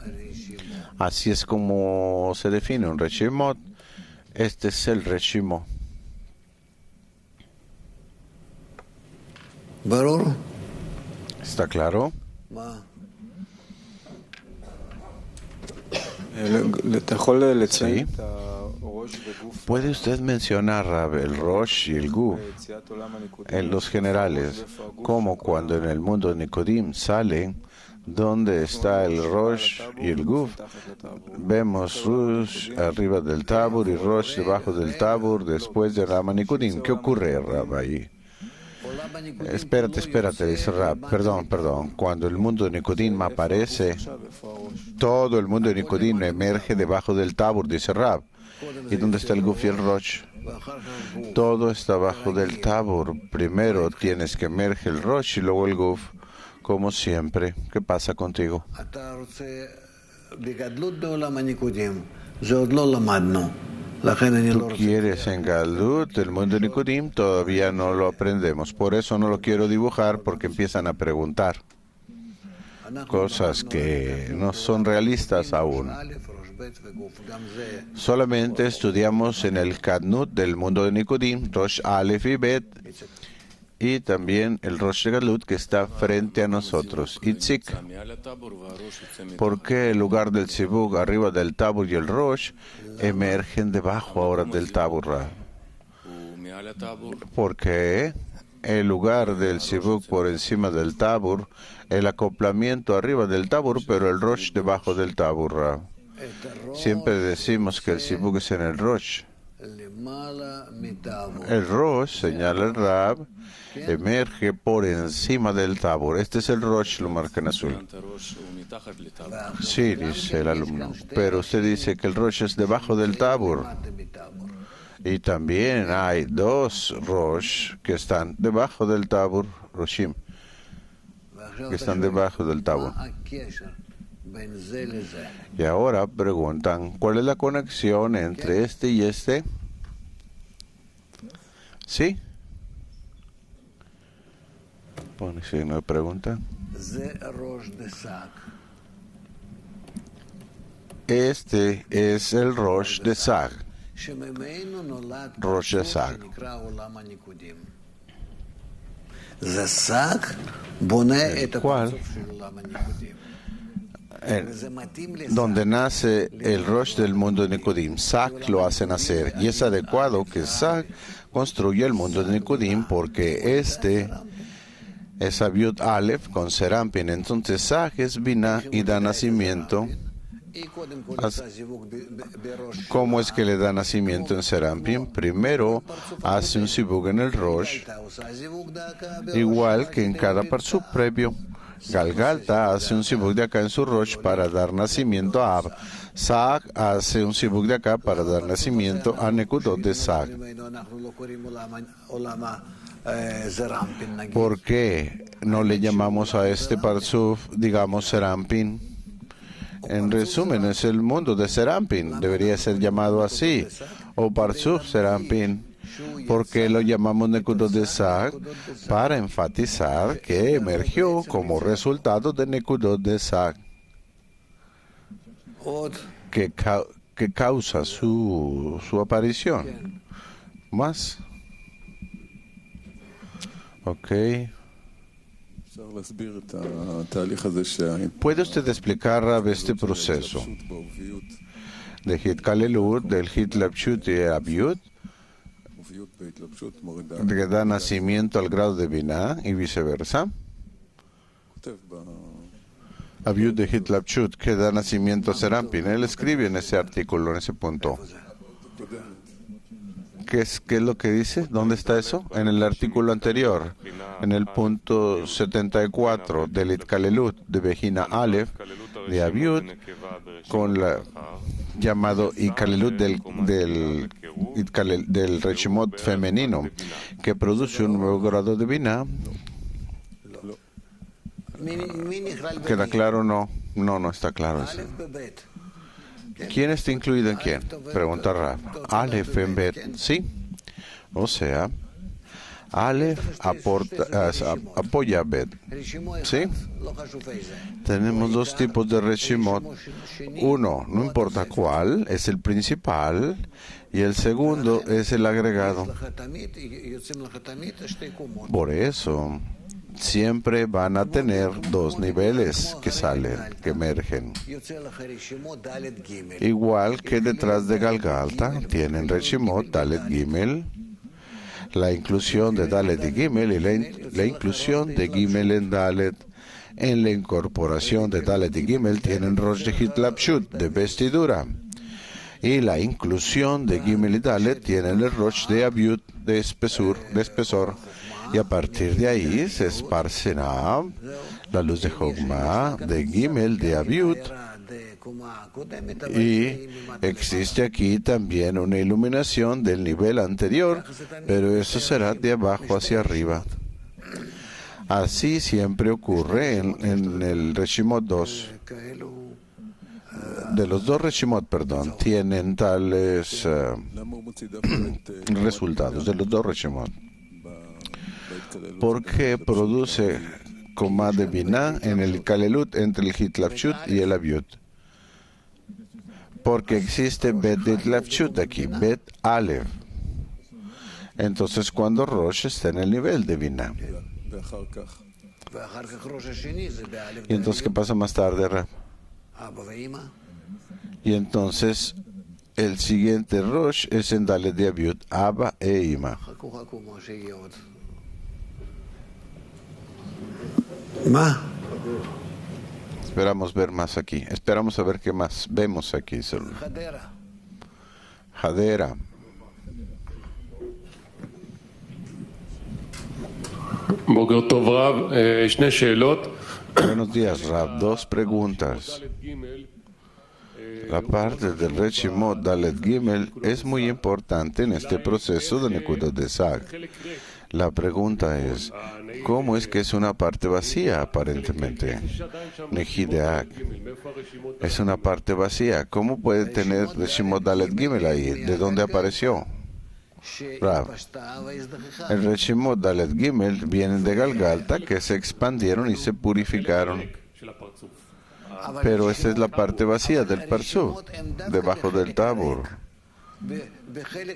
Así es como se define un reshimot. Este es el reshimot. ¿Está claro? Sí. ¿Puede usted mencionar, Rab, el Rosh y el Guf en los generales, como cuando en el mundo de Nicodim salen, donde está el Rosh y el Guf? Vemos Rosh arriba del Tabur y Rosh debajo del Tabur después de Rama Nicodim. ¿Qué ocurre, Rab, ahí? Espérate, dice Rab. Perdón. Cuando el mundo de Nicodim aparece, todo el mundo de Nicodim emerge debajo del Tabur, dice Rab. ¿Y dónde está el Guf y el Rosh? Todo está bajo del Tabur. Primero tienes que emerger el Rosh y luego el Guf, como siempre. ¿Qué pasa contigo? Tú quieres en Galut, el mundo de Nicodim, todavía no lo aprendemos. Por eso no lo quiero dibujar, porque empiezan a preguntar cosas que no son realistas aún. Solamente estudiamos en el Kadnut del mundo de Nicodim, Rosh Aleph y Bet, y también el Rosh Galut que está frente a nosotros, Itzik. ¿Por qué el lugar del Sibuk arriba del Tabur y el Rosh emergen debajo ahora del Tabur? Porque el lugar del Sibuk por encima del Tabur, el acoplamiento arriba del Tabur, pero el Rosh debajo del Tabur. Siempre decimos que el Sibuk es en el Rosh. El Rosh, señala el Rab, emerge por encima del Tabur. Este es el Rosh, lo marca en azul. Sí, dice el alumno. Pero usted dice que el Rosh es debajo del Tabur. Y también hay dos Rosh que están debajo del Tabur, Roshim, que están debajo del Tabur. Y ahora preguntan, ¿cuál es la conexión entre este y este? ¿Sí? Pone signo de pregunta. Este es el Rosh de Sag. Rosh de Sag. El cual, donde nace el Rosh del mundo de Nicodim. Sag lo hace nacer, y es adecuado que Sag construya el mundo de Nicodim, porque este es Abiud Aleph con Serampin. Entonces Sag es Binah y da nacimiento. ¿Cómo es que le da nacimiento en Serampin? Primero hace un Sibuk en el Rosh, igual que en cada parsuk previo. Galgalta hace un sibuk de acá en su Rosh para dar nacimiento a Ab. Sag hace un sibuk de acá para dar nacimiento a Nekudot de Sag. ¿Por qué no le llamamos a este Parsuf, digamos, Serampin? En resumen, es el mundo de Serampin. Debería ser llamado así. O Parsuf Serampin. ¿Por qué lo llamamos Nekudot de Sag? Para enfatizar que emergió como resultado de Nekudot de Sag, que causa su aparición. ¿Más? Ok. ¿Puede usted explicar, Rab, este proceso de Hitkalelut, del Hitlapshut y Abiut, que da nacimiento al grado de Binah y viceversa? Abiut de Hitlapshut, que da nacimiento a Serampin. Él escribe en ese artículo, en ese punto. ¿Qué es lo que dice? ¿Dónde está eso? En el artículo anterior, en el punto 74 del Hitkalelut de Bejina Aleph de Abiut, con la llamado Hitkalelut del Reshimot femenino, que produce un nuevo grado de Binah. ¿Queda claro? No está claro eso. ¿Quién está incluido en quién? Pregunta Raf. Aleph en Bet, sí. O sea, Aleph apoya a Bet, ¿sí? Tenemos dos tipos de Reshimot. Uno, no importa cuál, es el principal, y el segundo es el agregado. Por eso, siempre van a tener dos niveles que salen, que emergen. Igual que detrás de Galgalta tienen Reshimot, Dalet Gimel, la inclusión de Dalet y Gimel y la inclusión de Gimel en Dalet. En la incorporación de Dalet y Gimel tienen Rosh de Hitlapshut, de vestidura. Y la inclusión de Gimel y Dalet tienen el Rosh de Abiut, de espesor. Y a partir de ahí se esparcerá la luz de Jogma, de Gimel, de Abiut. Y existe aquí también una iluminación del nivel anterior, pero eso será de abajo hacia arriba. Así siempre ocurre en el Reshimot 2. De los dos Reshimot, tienen tales resultados, de los dos Reshimot. ¿Por qué produce coma de Binah en el Kalelut entre el Hitlapshut y el Abiut? Porque existe Bet de Hitlapshut aquí, Bet Aleph. Entonces, cuando Rosh está en el nivel de Binah. ¿Y entonces qué pasa más tarde, Rab? Y entonces, el siguiente Rosh es en Dalet de Abiut, Abba e Ima. Esperamos ver más aquí. Esperamos a ver qué más vemos aquí. Hadera. Buenos días, Rab. Dos preguntas. La parte del Reshimot Dalet Gimel es muy importante en este proceso de Nekudot de Sag. La pregunta es, ¿cómo es que es una parte vacía aparentemente? Nehideak. Es una parte vacía. ¿Cómo puede tener Reshimot Dalet Gimel ahí? ¿De dónde apareció? Rav. El Reshimot Dalet Gimel vienen de Galgalta, que se expandieron y se purificaron. Pero esta es la parte vacía del Parsuf, debajo del Tabur.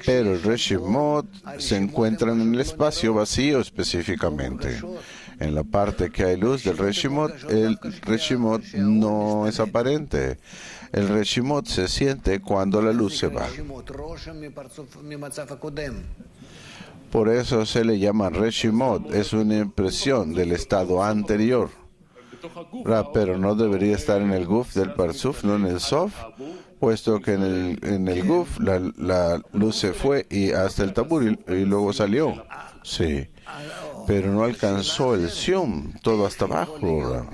Pero el Reshimot se encuentran en el espacio vacío específicamente. En la parte que hay luz del Reshimot, el Reshimot no es aparente. El Reshimot se siente cuando la luz se va. Por eso se le llama Reshimot. Es una impresión del estado anterior. Pero no debería estar en el Guf del Parsuf, no en el Sof. puesto que en el Guf la luz se fue y hasta el Tabur y luego salió. Sí, pero no alcanzó el Sium, todo hasta abajo.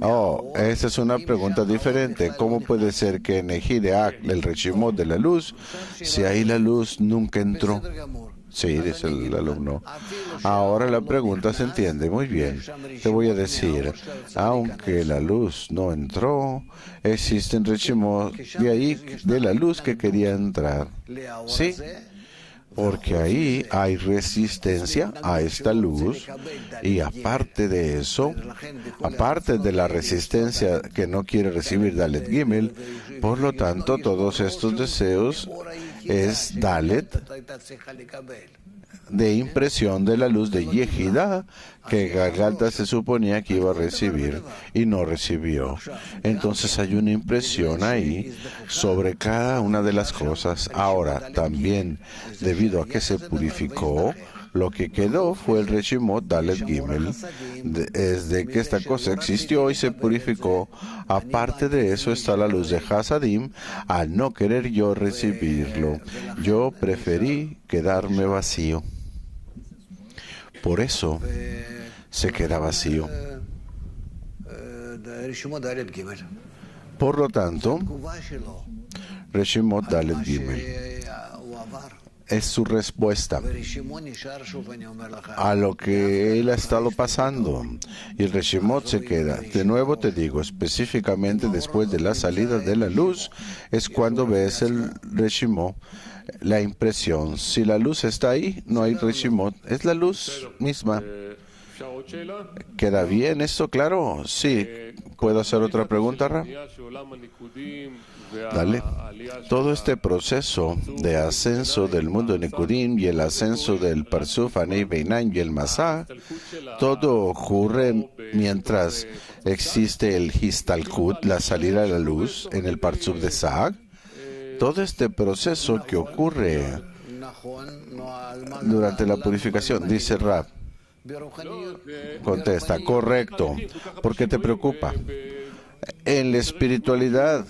Oh, esa es una pregunta diferente. ¿Cómo puede ser que en Ejideak, el Reshimot de la luz, si ahí la luz nunca entró? Sí, dice el alumno. Ahora la pregunta se entiende muy bien. Te voy a decir, aunque la luz no entró, existen Reshimot de ahí, de la luz que quería entrar. Sí, porque ahí hay resistencia a esta luz y aparte de eso, aparte de la resistencia que no quiere recibir Dalet Gimel, por lo tanto todos estos deseos es Dalet de impresión de la luz de Yehida que Galgalta se suponía que iba a recibir y no recibió. Entonces hay una impresión ahí sobre cada una de las cosas. Ahora, también debido a que se purificó, lo que quedó fue el Reshimot Dalet Gimel, desde que esta cosa existió y se purificó. Aparte de eso está la luz de Hasadim, al no querer yo recibirlo. Yo preferí quedarme vacío. Por eso se queda vacío. Por lo tanto, Reshimot Dalet Gimel es su respuesta a lo que él ha estado pasando. Y el Reshimot se queda. De nuevo te digo, específicamente después de la salida de la luz, es cuando ves el Reshimot, la impresión. Si la luz está ahí, no hay Reshimot. Es la luz misma. ¿Queda bien esto? Claro. Sí. ¿Puedo hacer otra pregunta, Ra? Dale. Todo este proceso de ascenso del mundo de Nikudim y el ascenso del Parsuf, Anei Beinaim y el Masá, todo ocurre mientras existe el Histalkut, la salida a la luz, en el Parsuf de Sag. Todo este proceso que ocurre durante la purificación, dice Rab. Contesta, correcto. ¿Por qué te preocupa? En la espiritualidad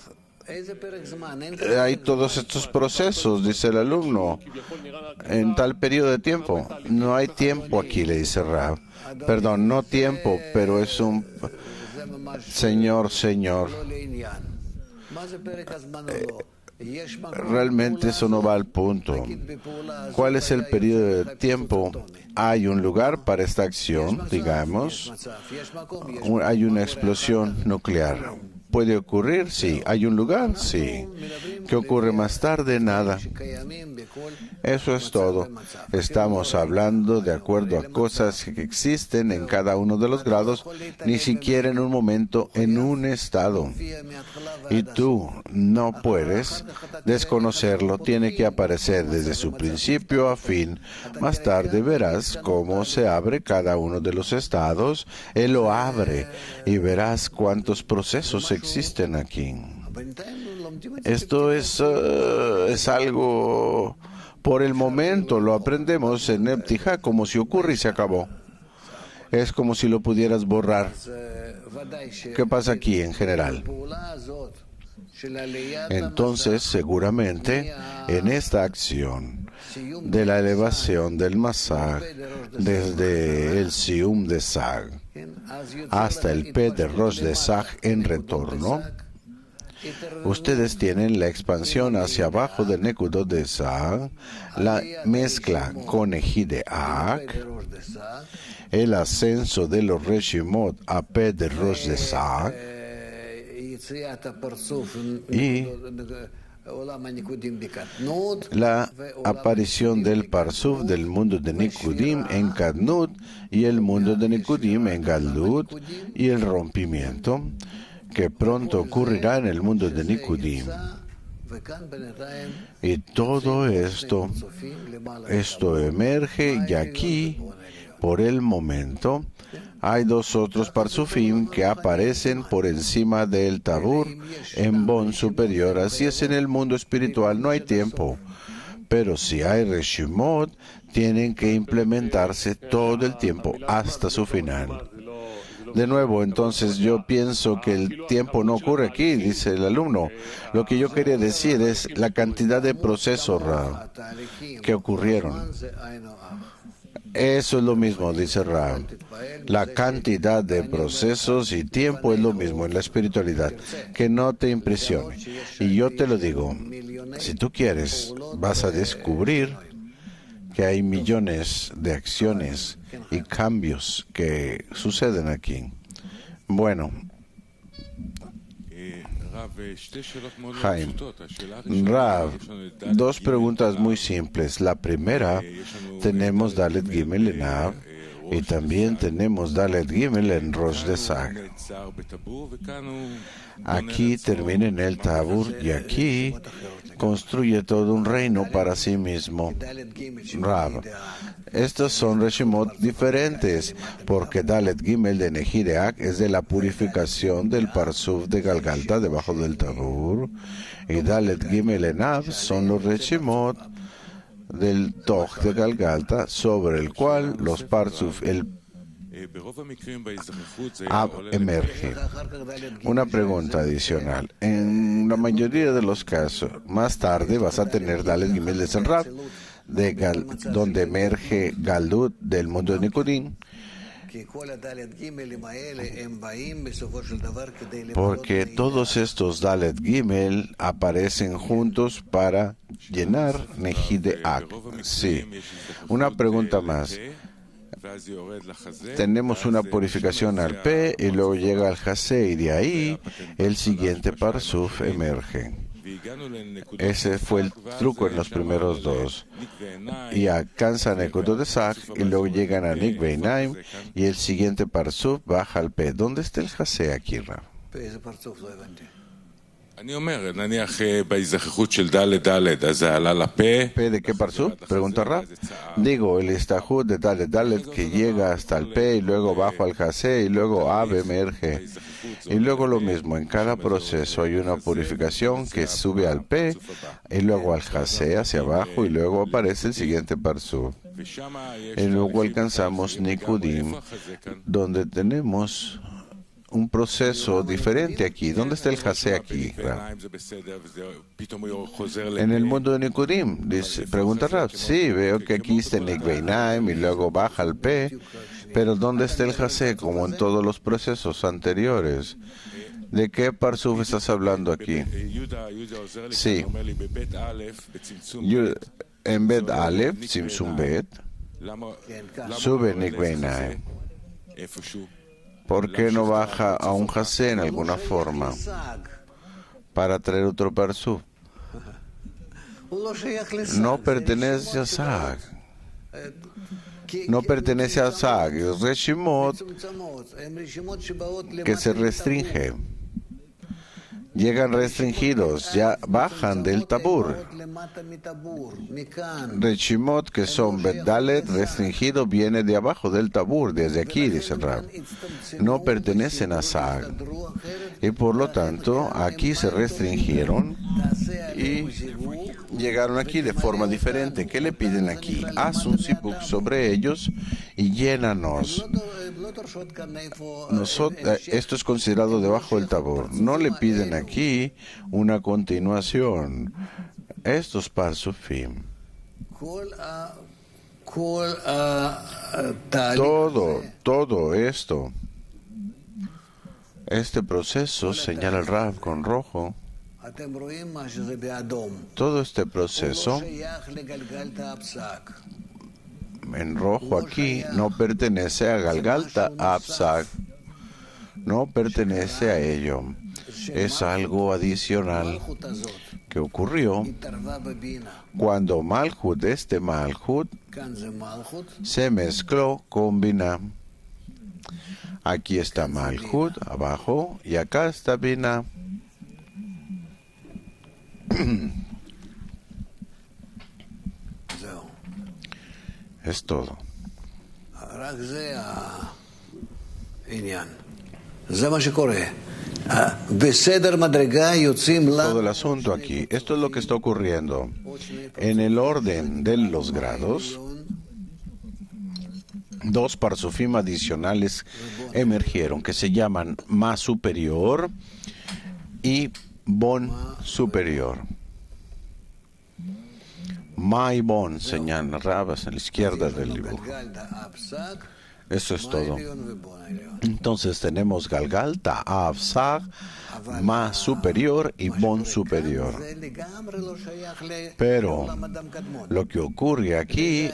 hay todos estos procesos, dice el alumno, en tal periodo de tiempo. No hay tiempo aquí, le dice Rab. Perdón, no tiempo, pero es un señor. Realmente eso no va al punto. ¿Cuál es el periodo de tiempo? Hay un lugar para esta acción, digamos. Hay una explosión nuclear. ¿Puede ocurrir? Sí. ¿Hay un lugar? Sí. ¿Qué ocurre más tarde? Nada. Eso es todo. Estamos hablando de acuerdo a cosas que existen en cada uno de los grados, ni siquiera en un momento, en un estado. Y tú no puedes desconocerlo, tiene que aparecer desde su principio a fin. Más tarde verás cómo se abre cada uno de los estados. Él lo abre y verás cuántos procesos existen aquí. Esto es algo, por el momento lo aprendemos en Neptija como si ocurre y se acabó. Es como si lo pudieras borrar. ¿Qué pasa aquí en general? Entonces, seguramente, en esta acción de la elevación del Masaj, desde el Sium de Sag hasta el P de Rosh de Sag en retorno, ustedes tienen la expansión hacia abajo del Nekudot de Sag, la mezcla con Ejideak, el ascenso de los Reshimot a P de Rosh de Sag, y la aparición del Parsuf del mundo de Nikudim en Kadnut y el mundo de Nikudim en Galut y el rompimiento que pronto ocurrirá en el mundo de Nikudim. Y todo esto emerge y aquí, por el momento, hay dos otros Parsufim que aparecen por encima del Tabur en Bon superior. Así es en el mundo espiritual, no hay tiempo. Pero si hay Reshimot, tienen que implementarse todo el tiempo hasta su final. De nuevo, entonces yo pienso que el tiempo no ocurre aquí, dice el alumno. Lo que yo quería decir es la cantidad de procesos, Rav, que ocurrieron. Eso es lo mismo, dice Rav. La cantidad de procesos y tiempo es lo mismo en la espiritualidad. Que no te impresione. Y yo te lo digo, si tú quieres, vas a descubrir que hay millones de acciones y cambios que suceden aquí. Bueno, Jaime, Rav, dos preguntas muy simples. La primera, tenemos Dalet Gimel en Av y también tenemos Dalet Gimel en Rosh Desag. Aquí termina en el Tabur y aquí construye todo un reino para sí mismo. Rav, estos son Reshimot diferentes, porque Dalet Gimel de Nehideak es de la purificación del Parsuf de Galgalta debajo del Tabur, y Dalet Gimel en Av son los Reshimot del Toch de Galgalta, sobre el cual los Parsuf, el Ab emerge. Una pregunta adicional. En la mayoría de los casos, más tarde vas a tener Dalet Gimel de Sanrab, donde emerge Galut del mundo de Nicudim, porque todos estos Dalet Gimel aparecen juntos para llenar Nehideak. Sí. Una pregunta más. Tenemos una purificación al P y luego llega al Jase y de ahí el siguiente Parsuf emerge. Ese fue el truco en los primeros dos. Y alcanzan el Kodo de Sag y luego llegan a Nikvei Naim y el siguiente Parsuf baja al P. ¿Dónde está el Jase aquí, Rav? ¿P de qué Parsuf? Pregunta Rav. Digo, el Istahud de Dalet Dalet que llega hasta el P y luego bajo al Jase y luego Ab emerge. Y luego lo mismo, en cada proceso hay una purificación que sube al P y luego al Jase hacia abajo y luego aparece el siguiente Parsuf. Y luego alcanzamos Nikudim, donde tenemos un proceso diferente aquí. ¿Dónde está el Jase aquí, Rav? En el mundo de Nikudim, pregunta Rav. Sí, veo que aquí está Nikvei Naim y luego baja al P, pero ¿dónde está el Jase? Como en todos los procesos anteriores. ¿De qué Parsuf estás hablando aquí? Sí. En Bet Aleph, Simsum Bet, sube Nikvei Naim. ¿Por qué no baja a un Jase en alguna forma para traer otro Parsuf? No pertenece a Sag. No pertenece a Sag. Es Reshimot que se restringe. Llegan restringidos, ya bajan del Tabur. Reshimot que son Bedalet restringido viene de abajo del Tabur, desde aquí, dice el Rab. No pertenecen a Sag. Y por lo tanto, aquí se restringieron y llegaron aquí de forma diferente. ¿Qué le piden aquí? Haz un sipuk sobre ellos y llénanos. Esto es considerado debajo del Tabur. No le piden aquí una continuación. Estos Parsufim. Todo esto. Este proceso, señala el Rav con rojo. Todo este proceso en rojo aquí no pertenece a Galgalta Absag, no pertenece a ello. Es algo adicional que ocurrió cuando Malhut, este Malhut, se mezcló con Binah. Aquí está Malhut abajo y acá está Binah. Es todo. Todo el asunto aquí. Esto es lo que está ocurriendo. En el orden de los grados, dos parsufim adicionales emergieron que se llaman Ma superior y Bon superior. Ma y Bon señalan Rabas a la izquierda del dibujo. Eso es todo. Entonces tenemos Galgalta, Avsag, Ma superior y Bon superior. Pero lo que ocurre aquí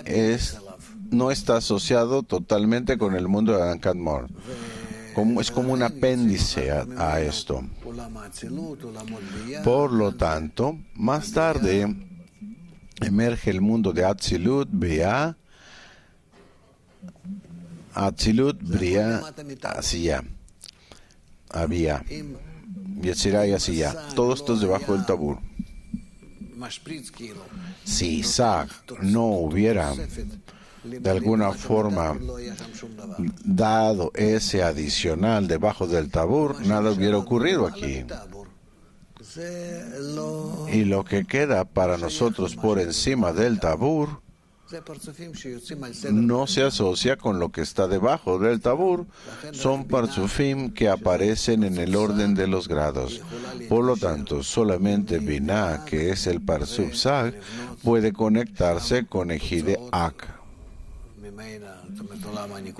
no está asociado totalmente con el mundo de Adam Kadmon. Es como un apéndice a esto. Por lo tanto, más tarde emerge el mundo de Atzilut, Bria, Asiyah, Abia, Yetzirah y Asiyah. Todo esto es debajo del Tabur. Si Isaac no hubiera de alguna forma dado ese adicional debajo del Tabur, nada hubiera ocurrido aquí. Y lo que queda para nosotros por encima del Tabur no se asocia con lo que está debajo del Tabur. Son parsufim que aparecen en el orden de los grados. Por lo tanto, solamente Binah, que es el parsuf Sag, puede conectarse con Ejide Ak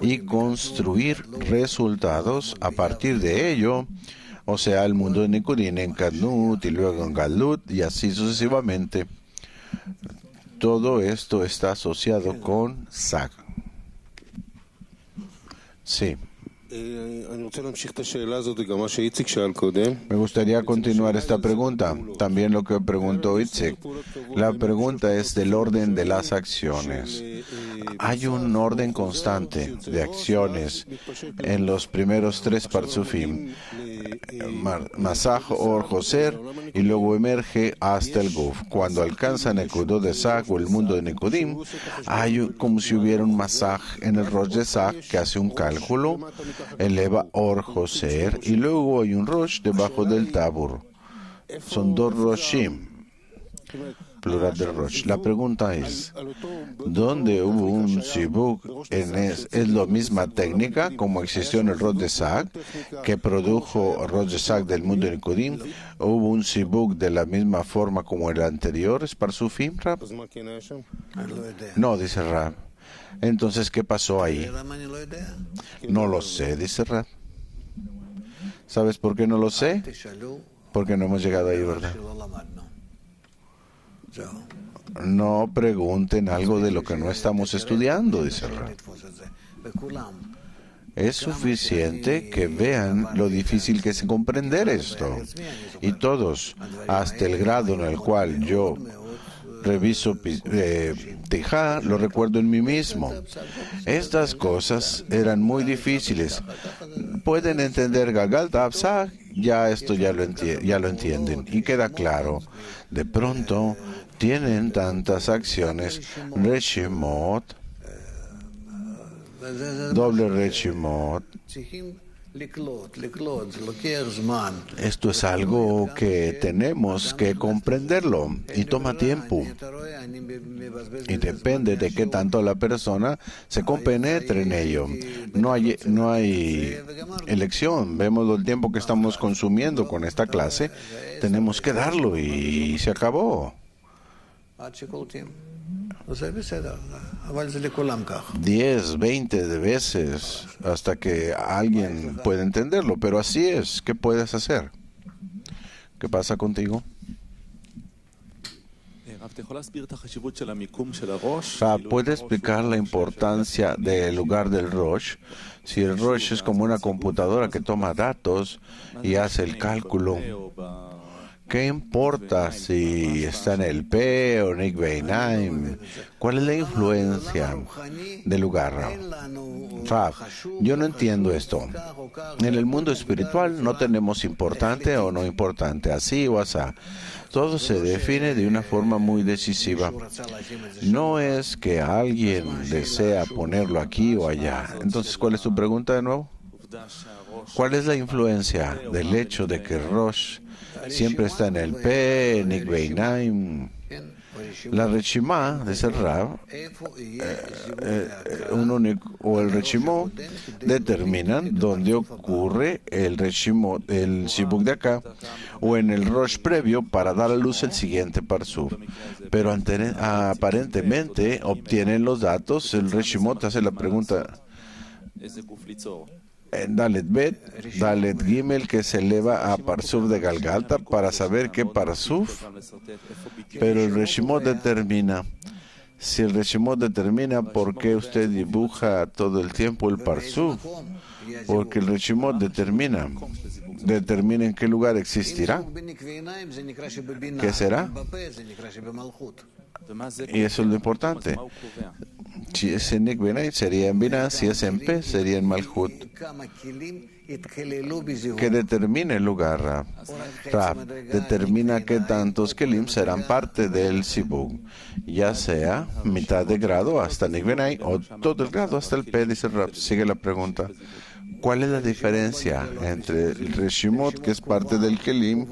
y construir resultados a partir de ello, o sea, el mundo de Nikudim en Kadnut y luego en Galut y así sucesivamente. Todo esto está asociado con Sag. Sí. Me gustaría continuar esta pregunta, también lo que preguntó Itzik. La pregunta es del orden de las acciones. Hay un orden constante de acciones en los primeros tres parsufim, Masaj, Or, Joser, y luego emerge hasta el Guf. Cuando alcanza Nekudot de Sag o el mundo de Nikudim, hay como si hubiera un Masaj en el Rosh de Sag que hace un cálculo, eleva Or Joser y luego hay un Rosh debajo del Tabur. Son dos Roshim, plural del Rosh. La pregunta es, ¿dónde hubo un Sibuk? ¿Es la misma técnica como existió en el Rosh de Sag, que produjo Rosh de Sag del mundo de Nikudim? ¿Hubo un Sibuk de la misma forma como el anterior? ¿Es Parsufim, Rab? No, dice Rab. Entonces, ¿qué pasó ahí? No lo sé, dice Rab. ¿Sabes por qué no lo sé? Porque no hemos llegado ahí, ¿verdad? No pregunten algo de lo que no estamos estudiando, dice Rab. Es suficiente que vean lo difícil que es comprender esto. Y todos, hasta el grado en el cual yo reviso Tejá, lo recuerdo en mí mismo. Estas cosas eran muy difíciles. Pueden entender Galgalta, Absag, ya esto ya lo entienden y queda claro. De pronto tienen tantas acciones, Reshimot, doble Reshimot. Esto es algo que tenemos que comprenderlo y toma tiempo. Y depende de qué tanto la persona se compenetre en ello. No hay elección. Vemos el tiempo que estamos consumiendo con esta clase. Tenemos que darlo y se acabó. 10, 20 de veces hasta que alguien pueda entenderlo, pero así es. ¿Qué puedes hacer? ¿Qué pasa contigo? ¿Puede explicar la importancia del lugar del Rosh? Si el Rosh es como una computadora que toma datos y hace el cálculo, ¿qué importa si está en el P o Nick Beinaim? ¿Cuál es la influencia del lugar? Yo no entiendo esto. En el mundo espiritual no tenemos importante o no importante, así o asá. Todo se define de una forma muy decisiva. No es que alguien desea ponerlo aquí o allá. Entonces, ¿cuál es tu pregunta de nuevo? ¿Cuál es la influencia del hecho de que Rosh siempre está en el P, Nick Beinaim? La Reshimá, dice el Rab, o el Reshimó determinan dónde ocurre el Reshimó, el Sibuk de acá, o en el Rosh previo para dar a luz el siguiente Parsuf. Pero aparentemente obtienen los datos, el Reshimó te hace la pregunta en Dalet Bet, Dalet Gimel, que se eleva a Parsuf de Galgalta para saber qué Parsuf, pero el Reshimot determina. Si el Reshimot determina por qué usted dibuja todo el tiempo el Parsuf, porque el Reshimot determina en qué lugar existirá, qué será, y eso es lo importante. Si es en Nikbenay, sería en Binah; si es en P, sería en Malchut. Que determina el lugar. Rab determina que tantos kelim serán parte del Sibuk, ya sea mitad de grado hasta Nikbenay o todo el grado hasta el P, dice Rab. Sigue la pregunta. ¿Cuál es la diferencia entre el Reshimot, que es parte del Kelim,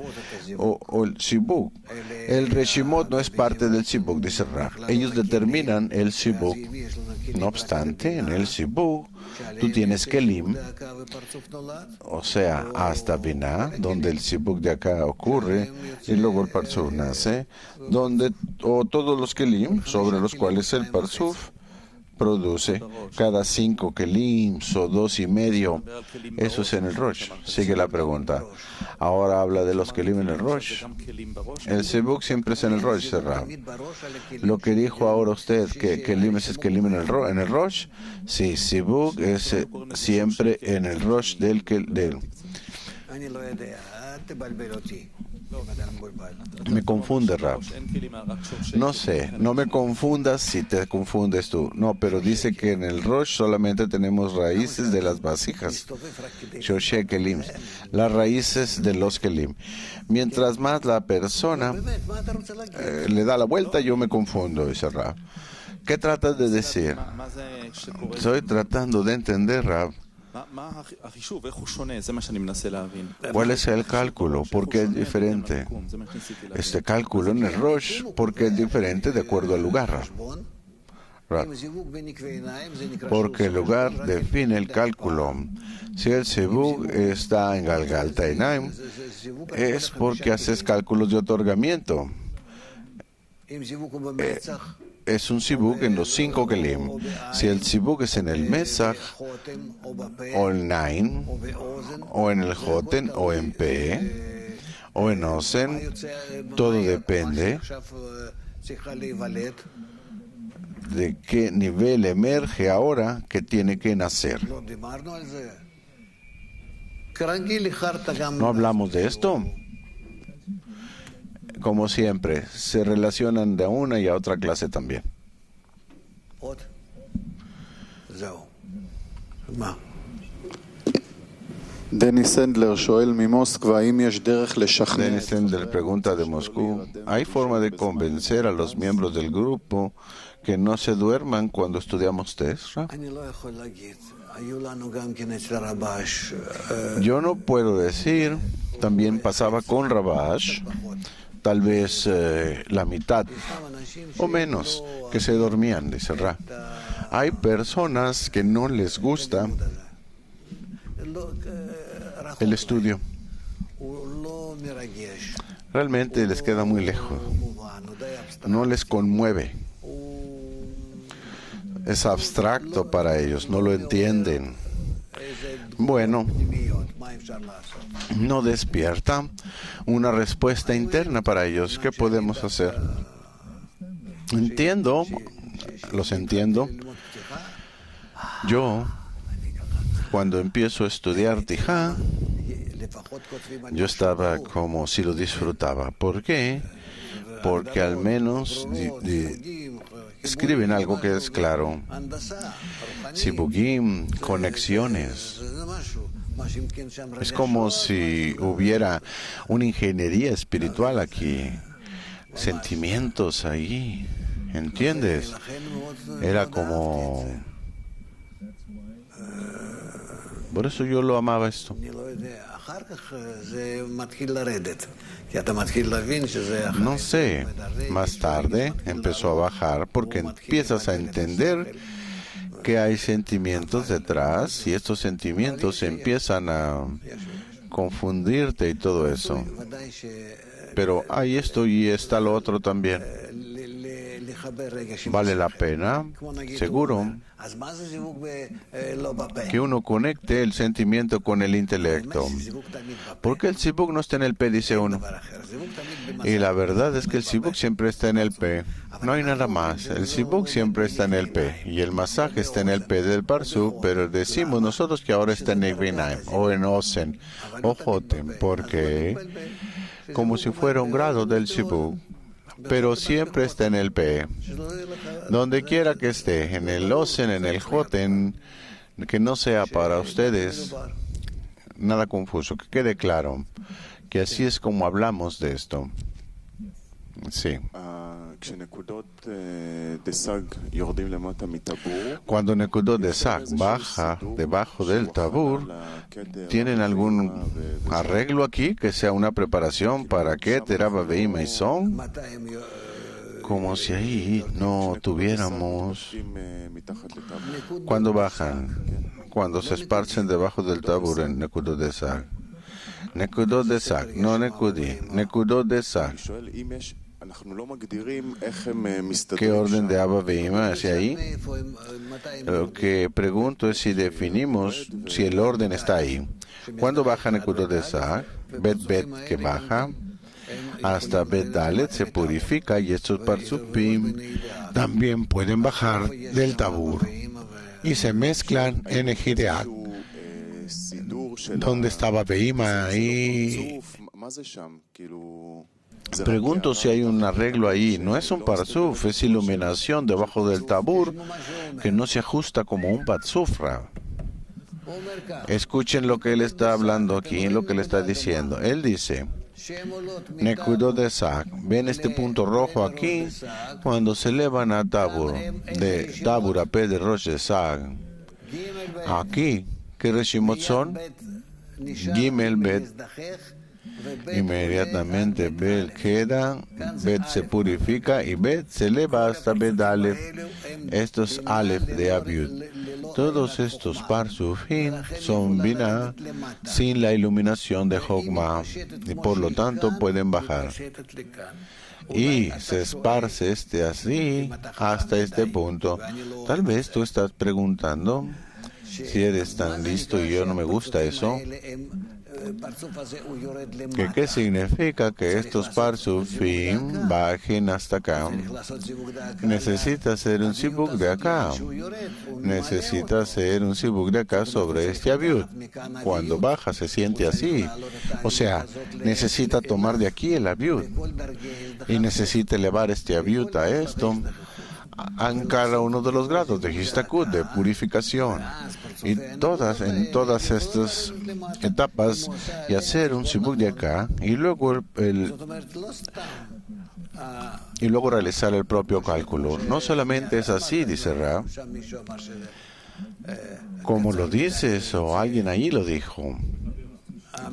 o el Sibuk? El Reshimot no es parte del Sibuk, dice Rab. Ellos determinan el Sibuk. No obstante, en el Sibuk, tú tienes Kelim, o sea, hasta Binah, donde el Sibuk de acá ocurre, y luego el Parsuf nace, o todos los Kelim sobre los cuales el Parsuf produce cada 5 kelim o 2.5. Eso es en el Rosh. Sigue la pregunta. Ahora habla de los kelim en el Rosh. El Sibuk siempre es en el Rosh, Rab. Lo que dijo ahora usted, que kelim es kelim en el Rosh, sí, Sibuk es siempre en el Rosh del. Me confunde, Rab. No sé, no me confundas si te confundes tú. No, pero dice que en el Rosh solamente tenemos raíces de las vasijas. Shoshe Kelim, las raíces de los Kelim. Mientras más la persona le da la vuelta, yo me confundo, dice Rab. ¿Qué tratas de decir? Estoy tratando de entender, Rab. ¿Cuál es el cálculo? ¿Por qué es diferente? Este cálculo en el Rosh, ¿por qué es diferente de acuerdo al lugar? Porque el lugar define el cálculo. Si el Sibuk está en Galgalta y Naim, es porque haces cálculos de otorgamiento. Es un Sibuk en los 5 kelim. Si el Sibuk es en el Mesach, o el Nain, o en el Joten, o en P, o en Osen, todo depende de qué nivel emerge ahora que tiene que nacer. ¿No hablamos de esto? Como siempre, se relacionan de una y a otra clase también. Denis Sendler pregunta de Moscú: ¿hay forma de convencer a los miembros del grupo que no se duerman cuando estudiamos test? Yo no puedo decir. También pasaba con Rabash, tal vez la mitad o menos que se dormían, dice Ra. Hay personas que no les gusta el estudio. Realmente les queda muy lejos. No les conmueve. Es abstracto para ellos, no lo entienden. Bueno, no despierta una respuesta interna para ellos. ¿Qué podemos hacer? Los entiendo. Yo, cuando empiezo a estudiar Tijá, yo estaba como si lo disfrutaba. ¿Por qué? Porque al menos escriben algo que es claro. Sibugim, conexiones. Es como si hubiera una ingeniería espiritual aquí, sentimientos ahí, ¿entiendes? Era como... Por eso yo lo amaba esto. No sé, más tarde empezó a bajar porque empiezas a entender que hay sentimientos detrás y estos sentimientos empiezan a confundirte y todo eso. Pero hay esto y está lo otro también. Vale la pena, seguro, que uno conecte el sentimiento con el intelecto. Porque el sibuk no está en el P, dice uno. Y la verdad es que el sibuk siempre está en el P. No hay nada más. El sibuk siempre está en el P. Y el masaje está en el P del parsuk, pero decimos nosotros que ahora está en Evinaim, o en Osen, o Jotem, porque como si fuera un grado del sibuk. Pero siempre está en el P. Donde quiera que esté, en el Osen, en el Joten, que no sea para ustedes nada confuso, que quede claro que así es como hablamos de esto. Sí. Cuando Nekudot de Sag baja debajo del tabur, ¿tienen algún arreglo aquí que sea una preparación para Keter, Abba, Veima y Son? Como si ahí no tuviéramos... Cuando bajan, cuando se esparcen debajo del tabur en Nekudot de Sag. Nekudot de Sag, no Nekudi, Nekudot de Sag. ¿Qué orden de Abba Veima hacia ahí? Lo que pregunto es si definimos si el orden está ahí. Cuando baja Nekudot de Sag, Bet que baja, hasta Bet Dalet se purifica y estos parsufim también pueden bajar del tabur y se mezclan en Ejideak. ¿Dónde estaba Veima ahí? Pregunto si hay un arreglo ahí. No es un parsuf, es iluminación debajo del tabur que no se ajusta como un patsufra. Escuchen lo que él está hablando aquí, lo que él está diciendo. Él dice, Nekudot de Sag, ven este punto rojo aquí, cuando se elevan a tabur, de tabur a P de Rosh de Sag. Aquí, ¿qué reshimot son? Gimel, Bet. Inmediatamente Bet queda, Bet se purifica y Bet se eleva hasta Bet Aleph. Esto es Aleph de Abiud. Todos estos parsufim son Binah sin la iluminación de Jogma y por lo tanto pueden bajar. Y se esparce así hasta este punto. Tal vez tú estás preguntando si eres tan listo y yo no me gusta eso. ¿Qué significa que estos parsufim bajen hasta acá? Necesita hacer un sibuk de acá. Necesita hacer un sibuk de acá sobre este abiud. Cuando baja se siente así. O sea, necesita tomar de aquí el abiud. Y necesita elevar este abiud a esto. En cada uno de los grados de Histakut, de purificación, y en todas estas etapas, y hacer un sibuk de acá, y luego realizar el propio cálculo. No solamente es así, dice Ra, como lo dices, o alguien ahí lo dijo,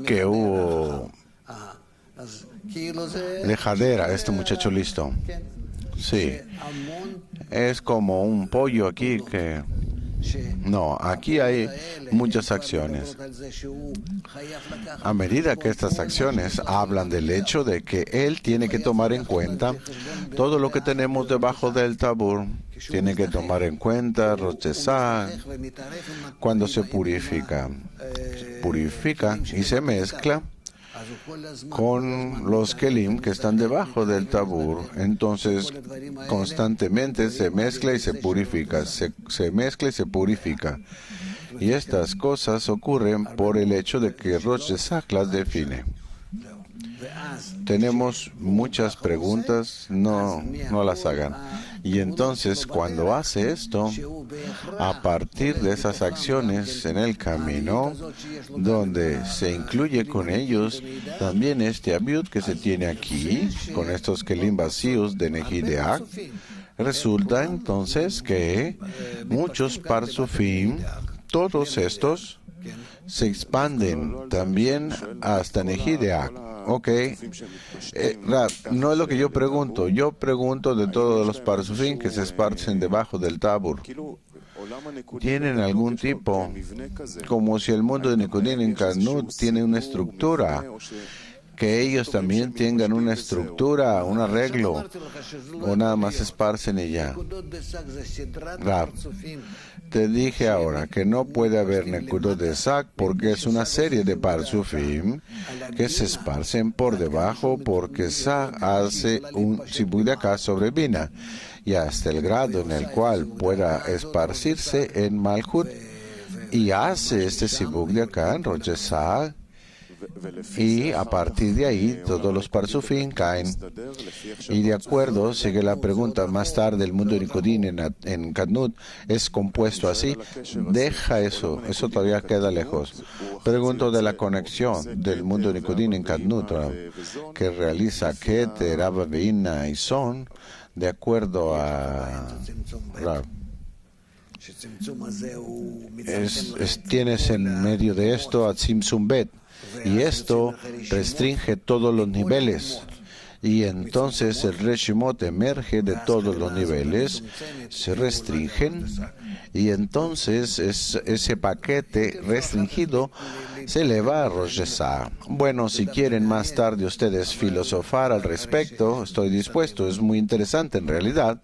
que hubo dejadera, este muchacho listo. Sí, es como un pollo aquí que... No, aquí hay muchas acciones. A medida que estas acciones hablan del hecho de que él tiene que tomar en cuenta todo lo que tenemos debajo del tabur, tiene que tomar en cuenta Rochesá, cuando se purifica y se mezcla con los kelim que están debajo del tabur. Entonces constantemente se mezcla y se purifica, se mezcla y se purifica. Y estas cosas ocurren por el hecho de que Rosh Hashanah las define. Tenemos muchas preguntas, no las hagan. Y entonces cuando hace esto, a partir de esas acciones en el camino, donde se incluye con ellos también este abiud que se tiene aquí, con estos kelim vacíos de Nehideak, resulta entonces que muchos parsufim, todos estos, se expanden también hasta Nehideak. Ok. Rab, no es lo que yo pregunto. Yo pregunto de todos los parsufim que se esparcen debajo del Tabur. ¿Tienen algún tipo, como si el mundo de Nikudim en Karnut tiene una estructura, que ellos también tengan una estructura, un arreglo, o nada más esparcen y ya? Rab, te dije ahora que no puede haber Nekudot de Sak porque es una serie de parsufim que se esparcen por debajo porque Sak hace un sibuk de acá sobre Bina y hasta el grado en el cual pueda esparcirse en Malchut y hace este sibuk de acá en Rosh Sak. Y a partir de ahí todos los parsufim caen. Y de acuerdo, sigue la pregunta, más tarde el mundo de Nikudim en Karnut es compuesto así. Deja eso todavía queda lejos. Pregunto de la conexión del mundo de Nikudim en Karnut, que realiza Keter, Abba, Beina y Son, de acuerdo a Rab. Tienes en medio de esto a Tzimtzum Bet. Y esto restringe todos los niveles. Y entonces el Reshimot emerge de todos los niveles, se restringen, y entonces ese paquete restringido se eleva a Rosh Hashanah. Bueno, si quieren más tarde ustedes filosofar al respecto, estoy dispuesto, es muy interesante en realidad,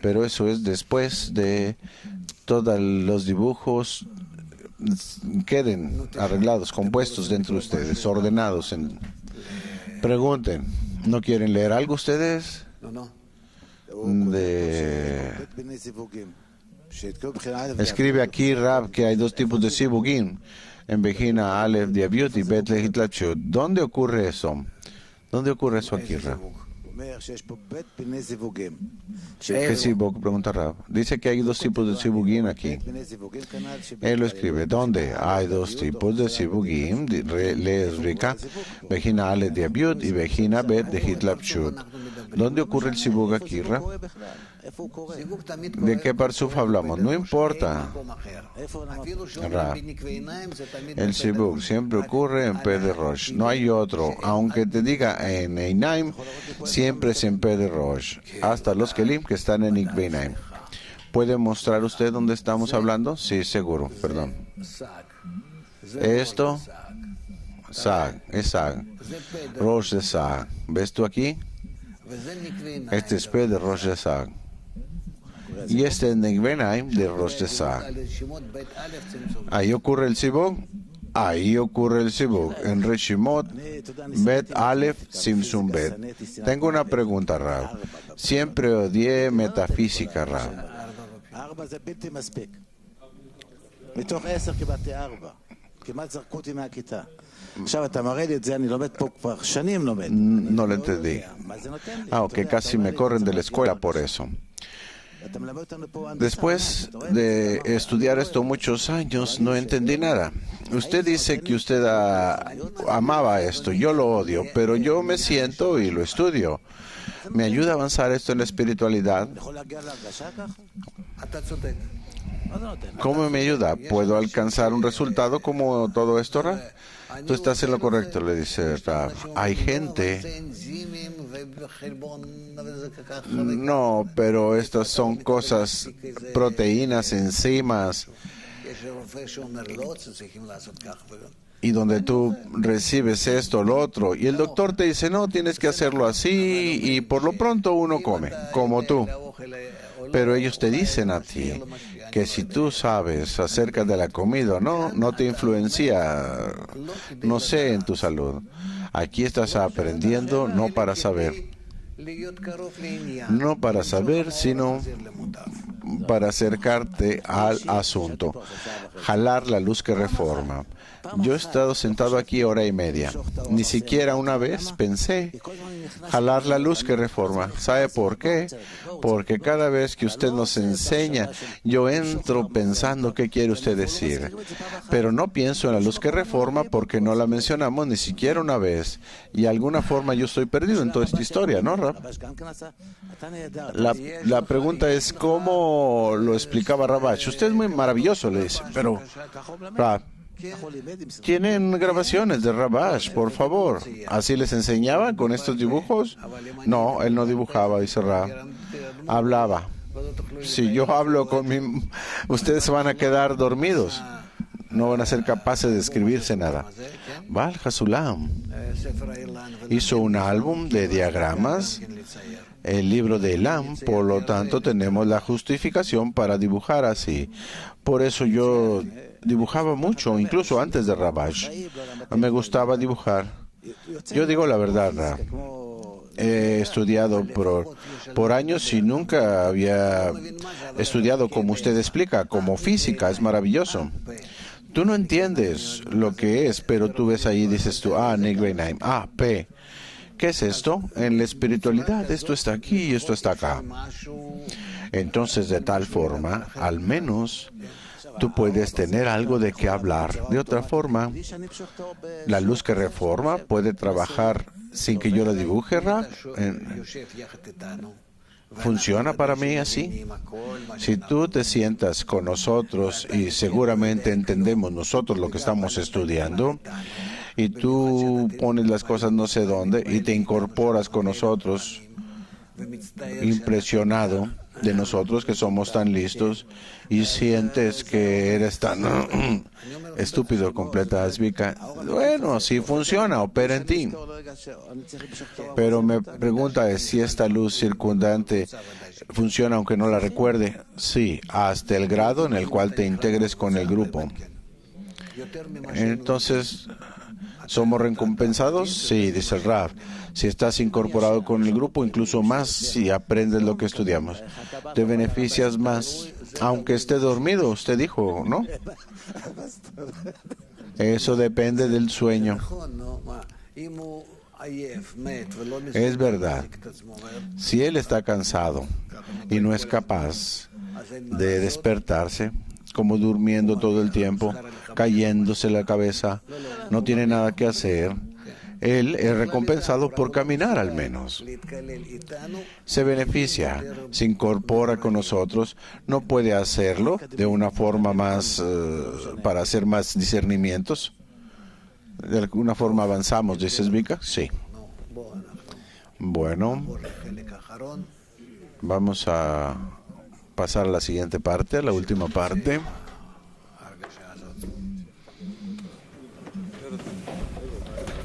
pero eso es después de todos los dibujos queden arreglados, compuestos dentro de ustedes, ordenados. Pregunten, ¿no quieren leer algo ustedes? Escribe aquí Rab que hay dos tipos de sibugim, en Bejina, Aleph, Diabiut y Bet Lehitlachut. ¿Dónde ocurre eso? ¿Dónde ocurre eso aquí, Rab? ¿Qué sibuk? Pregunta Rab. Dice que hay dos tipos de sibugim aquí. Él lo escribe. ¿Dónde? Hay dos tipos de sibugim. Lees Rika, Bejina Ale de Abiud y Bejina Bet de Hitlapshut. ¿Dónde ocurre el sibuk aquí, Rab? ¿De qué parsuf hablamos? No importa. Rab. El sibuk siempre ocurre en P de Rosh. No hay otro. Aunque te diga en Einaim, siempre es en P de Rosh. Hasta los Kelim que están en Ikbeinaim. ¿Puede mostrar usted dónde estamos hablando? Sí, seguro. Perdón. Esto, Sag, es Sag. Rosh de Sag. ¿Ves tú aquí? Este es P de Rosh de Sag. Y este es Nikbeinaim de Rosh de Sag. Ahí ocurre el sibuk. Ahí ocurre el sibuk. En Reshimot, Bet Aleph, Tzimtzum Bet. Tengo una pregunta, Rab. Siempre odié metafísica, Rab. No lo entendí. Ok, casi me corren de la escuela por eso. Después de estudiar esto muchos años, no entendí nada. Usted dice que usted amaba esto, yo lo odio, pero yo me siento y lo estudio. ¿Me ayuda a avanzar esto en la espiritualidad? ¿Cómo me ayuda? ¿Puedo alcanzar un resultado como todo esto, Rab? Tú estás en lo correcto, le dice Rab. Hay gente... No, pero estas son cosas, proteínas, enzimas, y donde tú recibes esto o lo otro, y el doctor te dice, no, tienes que hacerlo así, y por lo pronto uno come, como tú. Pero ellos te dicen a ti que si tú sabes acerca de la comida o no, no te influencia, no sé, en tu salud. Aquí estás aprendiendo no para saber. No para saber, sino para acercarte al asunto. Jalar la luz que reforma. Yo he estado sentado aquí hora y media. Ni siquiera una vez pensé jalar la luz que reforma. ¿Sabe por qué? Porque cada vez que usted nos enseña, yo entro pensando qué quiere usted decir. Pero no pienso en la luz que reforma porque no la mencionamos ni siquiera una vez. Y de alguna forma yo estoy perdido en toda esta historia, ¿no, Rab? La pregunta es, ¿cómo lo explicaba Rabash? Usted es muy maravilloso, le dice. Pero, Rab, Tienen grabaciones de Rabash, por favor. ¿Así les enseñaba con estos dibujos? No, él no dibujaba, dice Rab. Hablaba. Si yo hablo ustedes se van a quedar dormidos. No van a ser capaces de escribirse nada. Baal Hasulam hizo un álbum de diagramas, el libro de Elam, por lo tanto tenemos la justificación para dibujar así. Por eso yo dibujaba mucho, incluso antes de Rabash. Me gustaba dibujar. Yo digo la verdad, Rab. He estudiado por años y nunca había estudiado como usted explica, como física. Es maravilloso. Tú no entiendes lo que es, pero tú ves ahí y dices tú, Negreinaim, P. ¿Qué es esto? En la espiritualidad, esto está aquí y esto está acá. Entonces, de tal forma, al menos tú puedes tener algo de qué hablar. De otra forma, la luz que reforma puede trabajar sin que yo la dibuje, Rab. ¿Funciona para mí así? Si tú te sientas con nosotros y seguramente entendemos nosotros lo que estamos estudiando, y tú pones las cosas no sé dónde y te incorporas con nosotros, impresionado de nosotros que somos tan listos, y sientes que eres tan estúpido, completa Azvika. Bueno, así funciona, opera en ti. Pero mi pregunta es si esta luz circundante funciona aunque no la recuerde. Sí, hasta el grado en el cual te integres con el grupo. Entonces, ¿somos recompensados? Sí, dice el Rav. Si estás incorporado con el grupo, incluso más si aprendes lo que estudiamos. Te beneficias más, aunque esté dormido, usted dijo, ¿no? Eso depende del sueño. Es verdad. Si él está cansado y no es capaz de despertarse, como durmiendo todo el tiempo, cayéndose la cabeza, no tiene nada que hacer, él es recompensado por caminar al menos. Se beneficia, se incorpora con nosotros, no puede hacerlo de una forma más, para hacer más discernimientos. De alguna forma avanzamos, ¿dices, Vika? Sí. Bueno, vamos a pasar a la siguiente parte, a la última parte.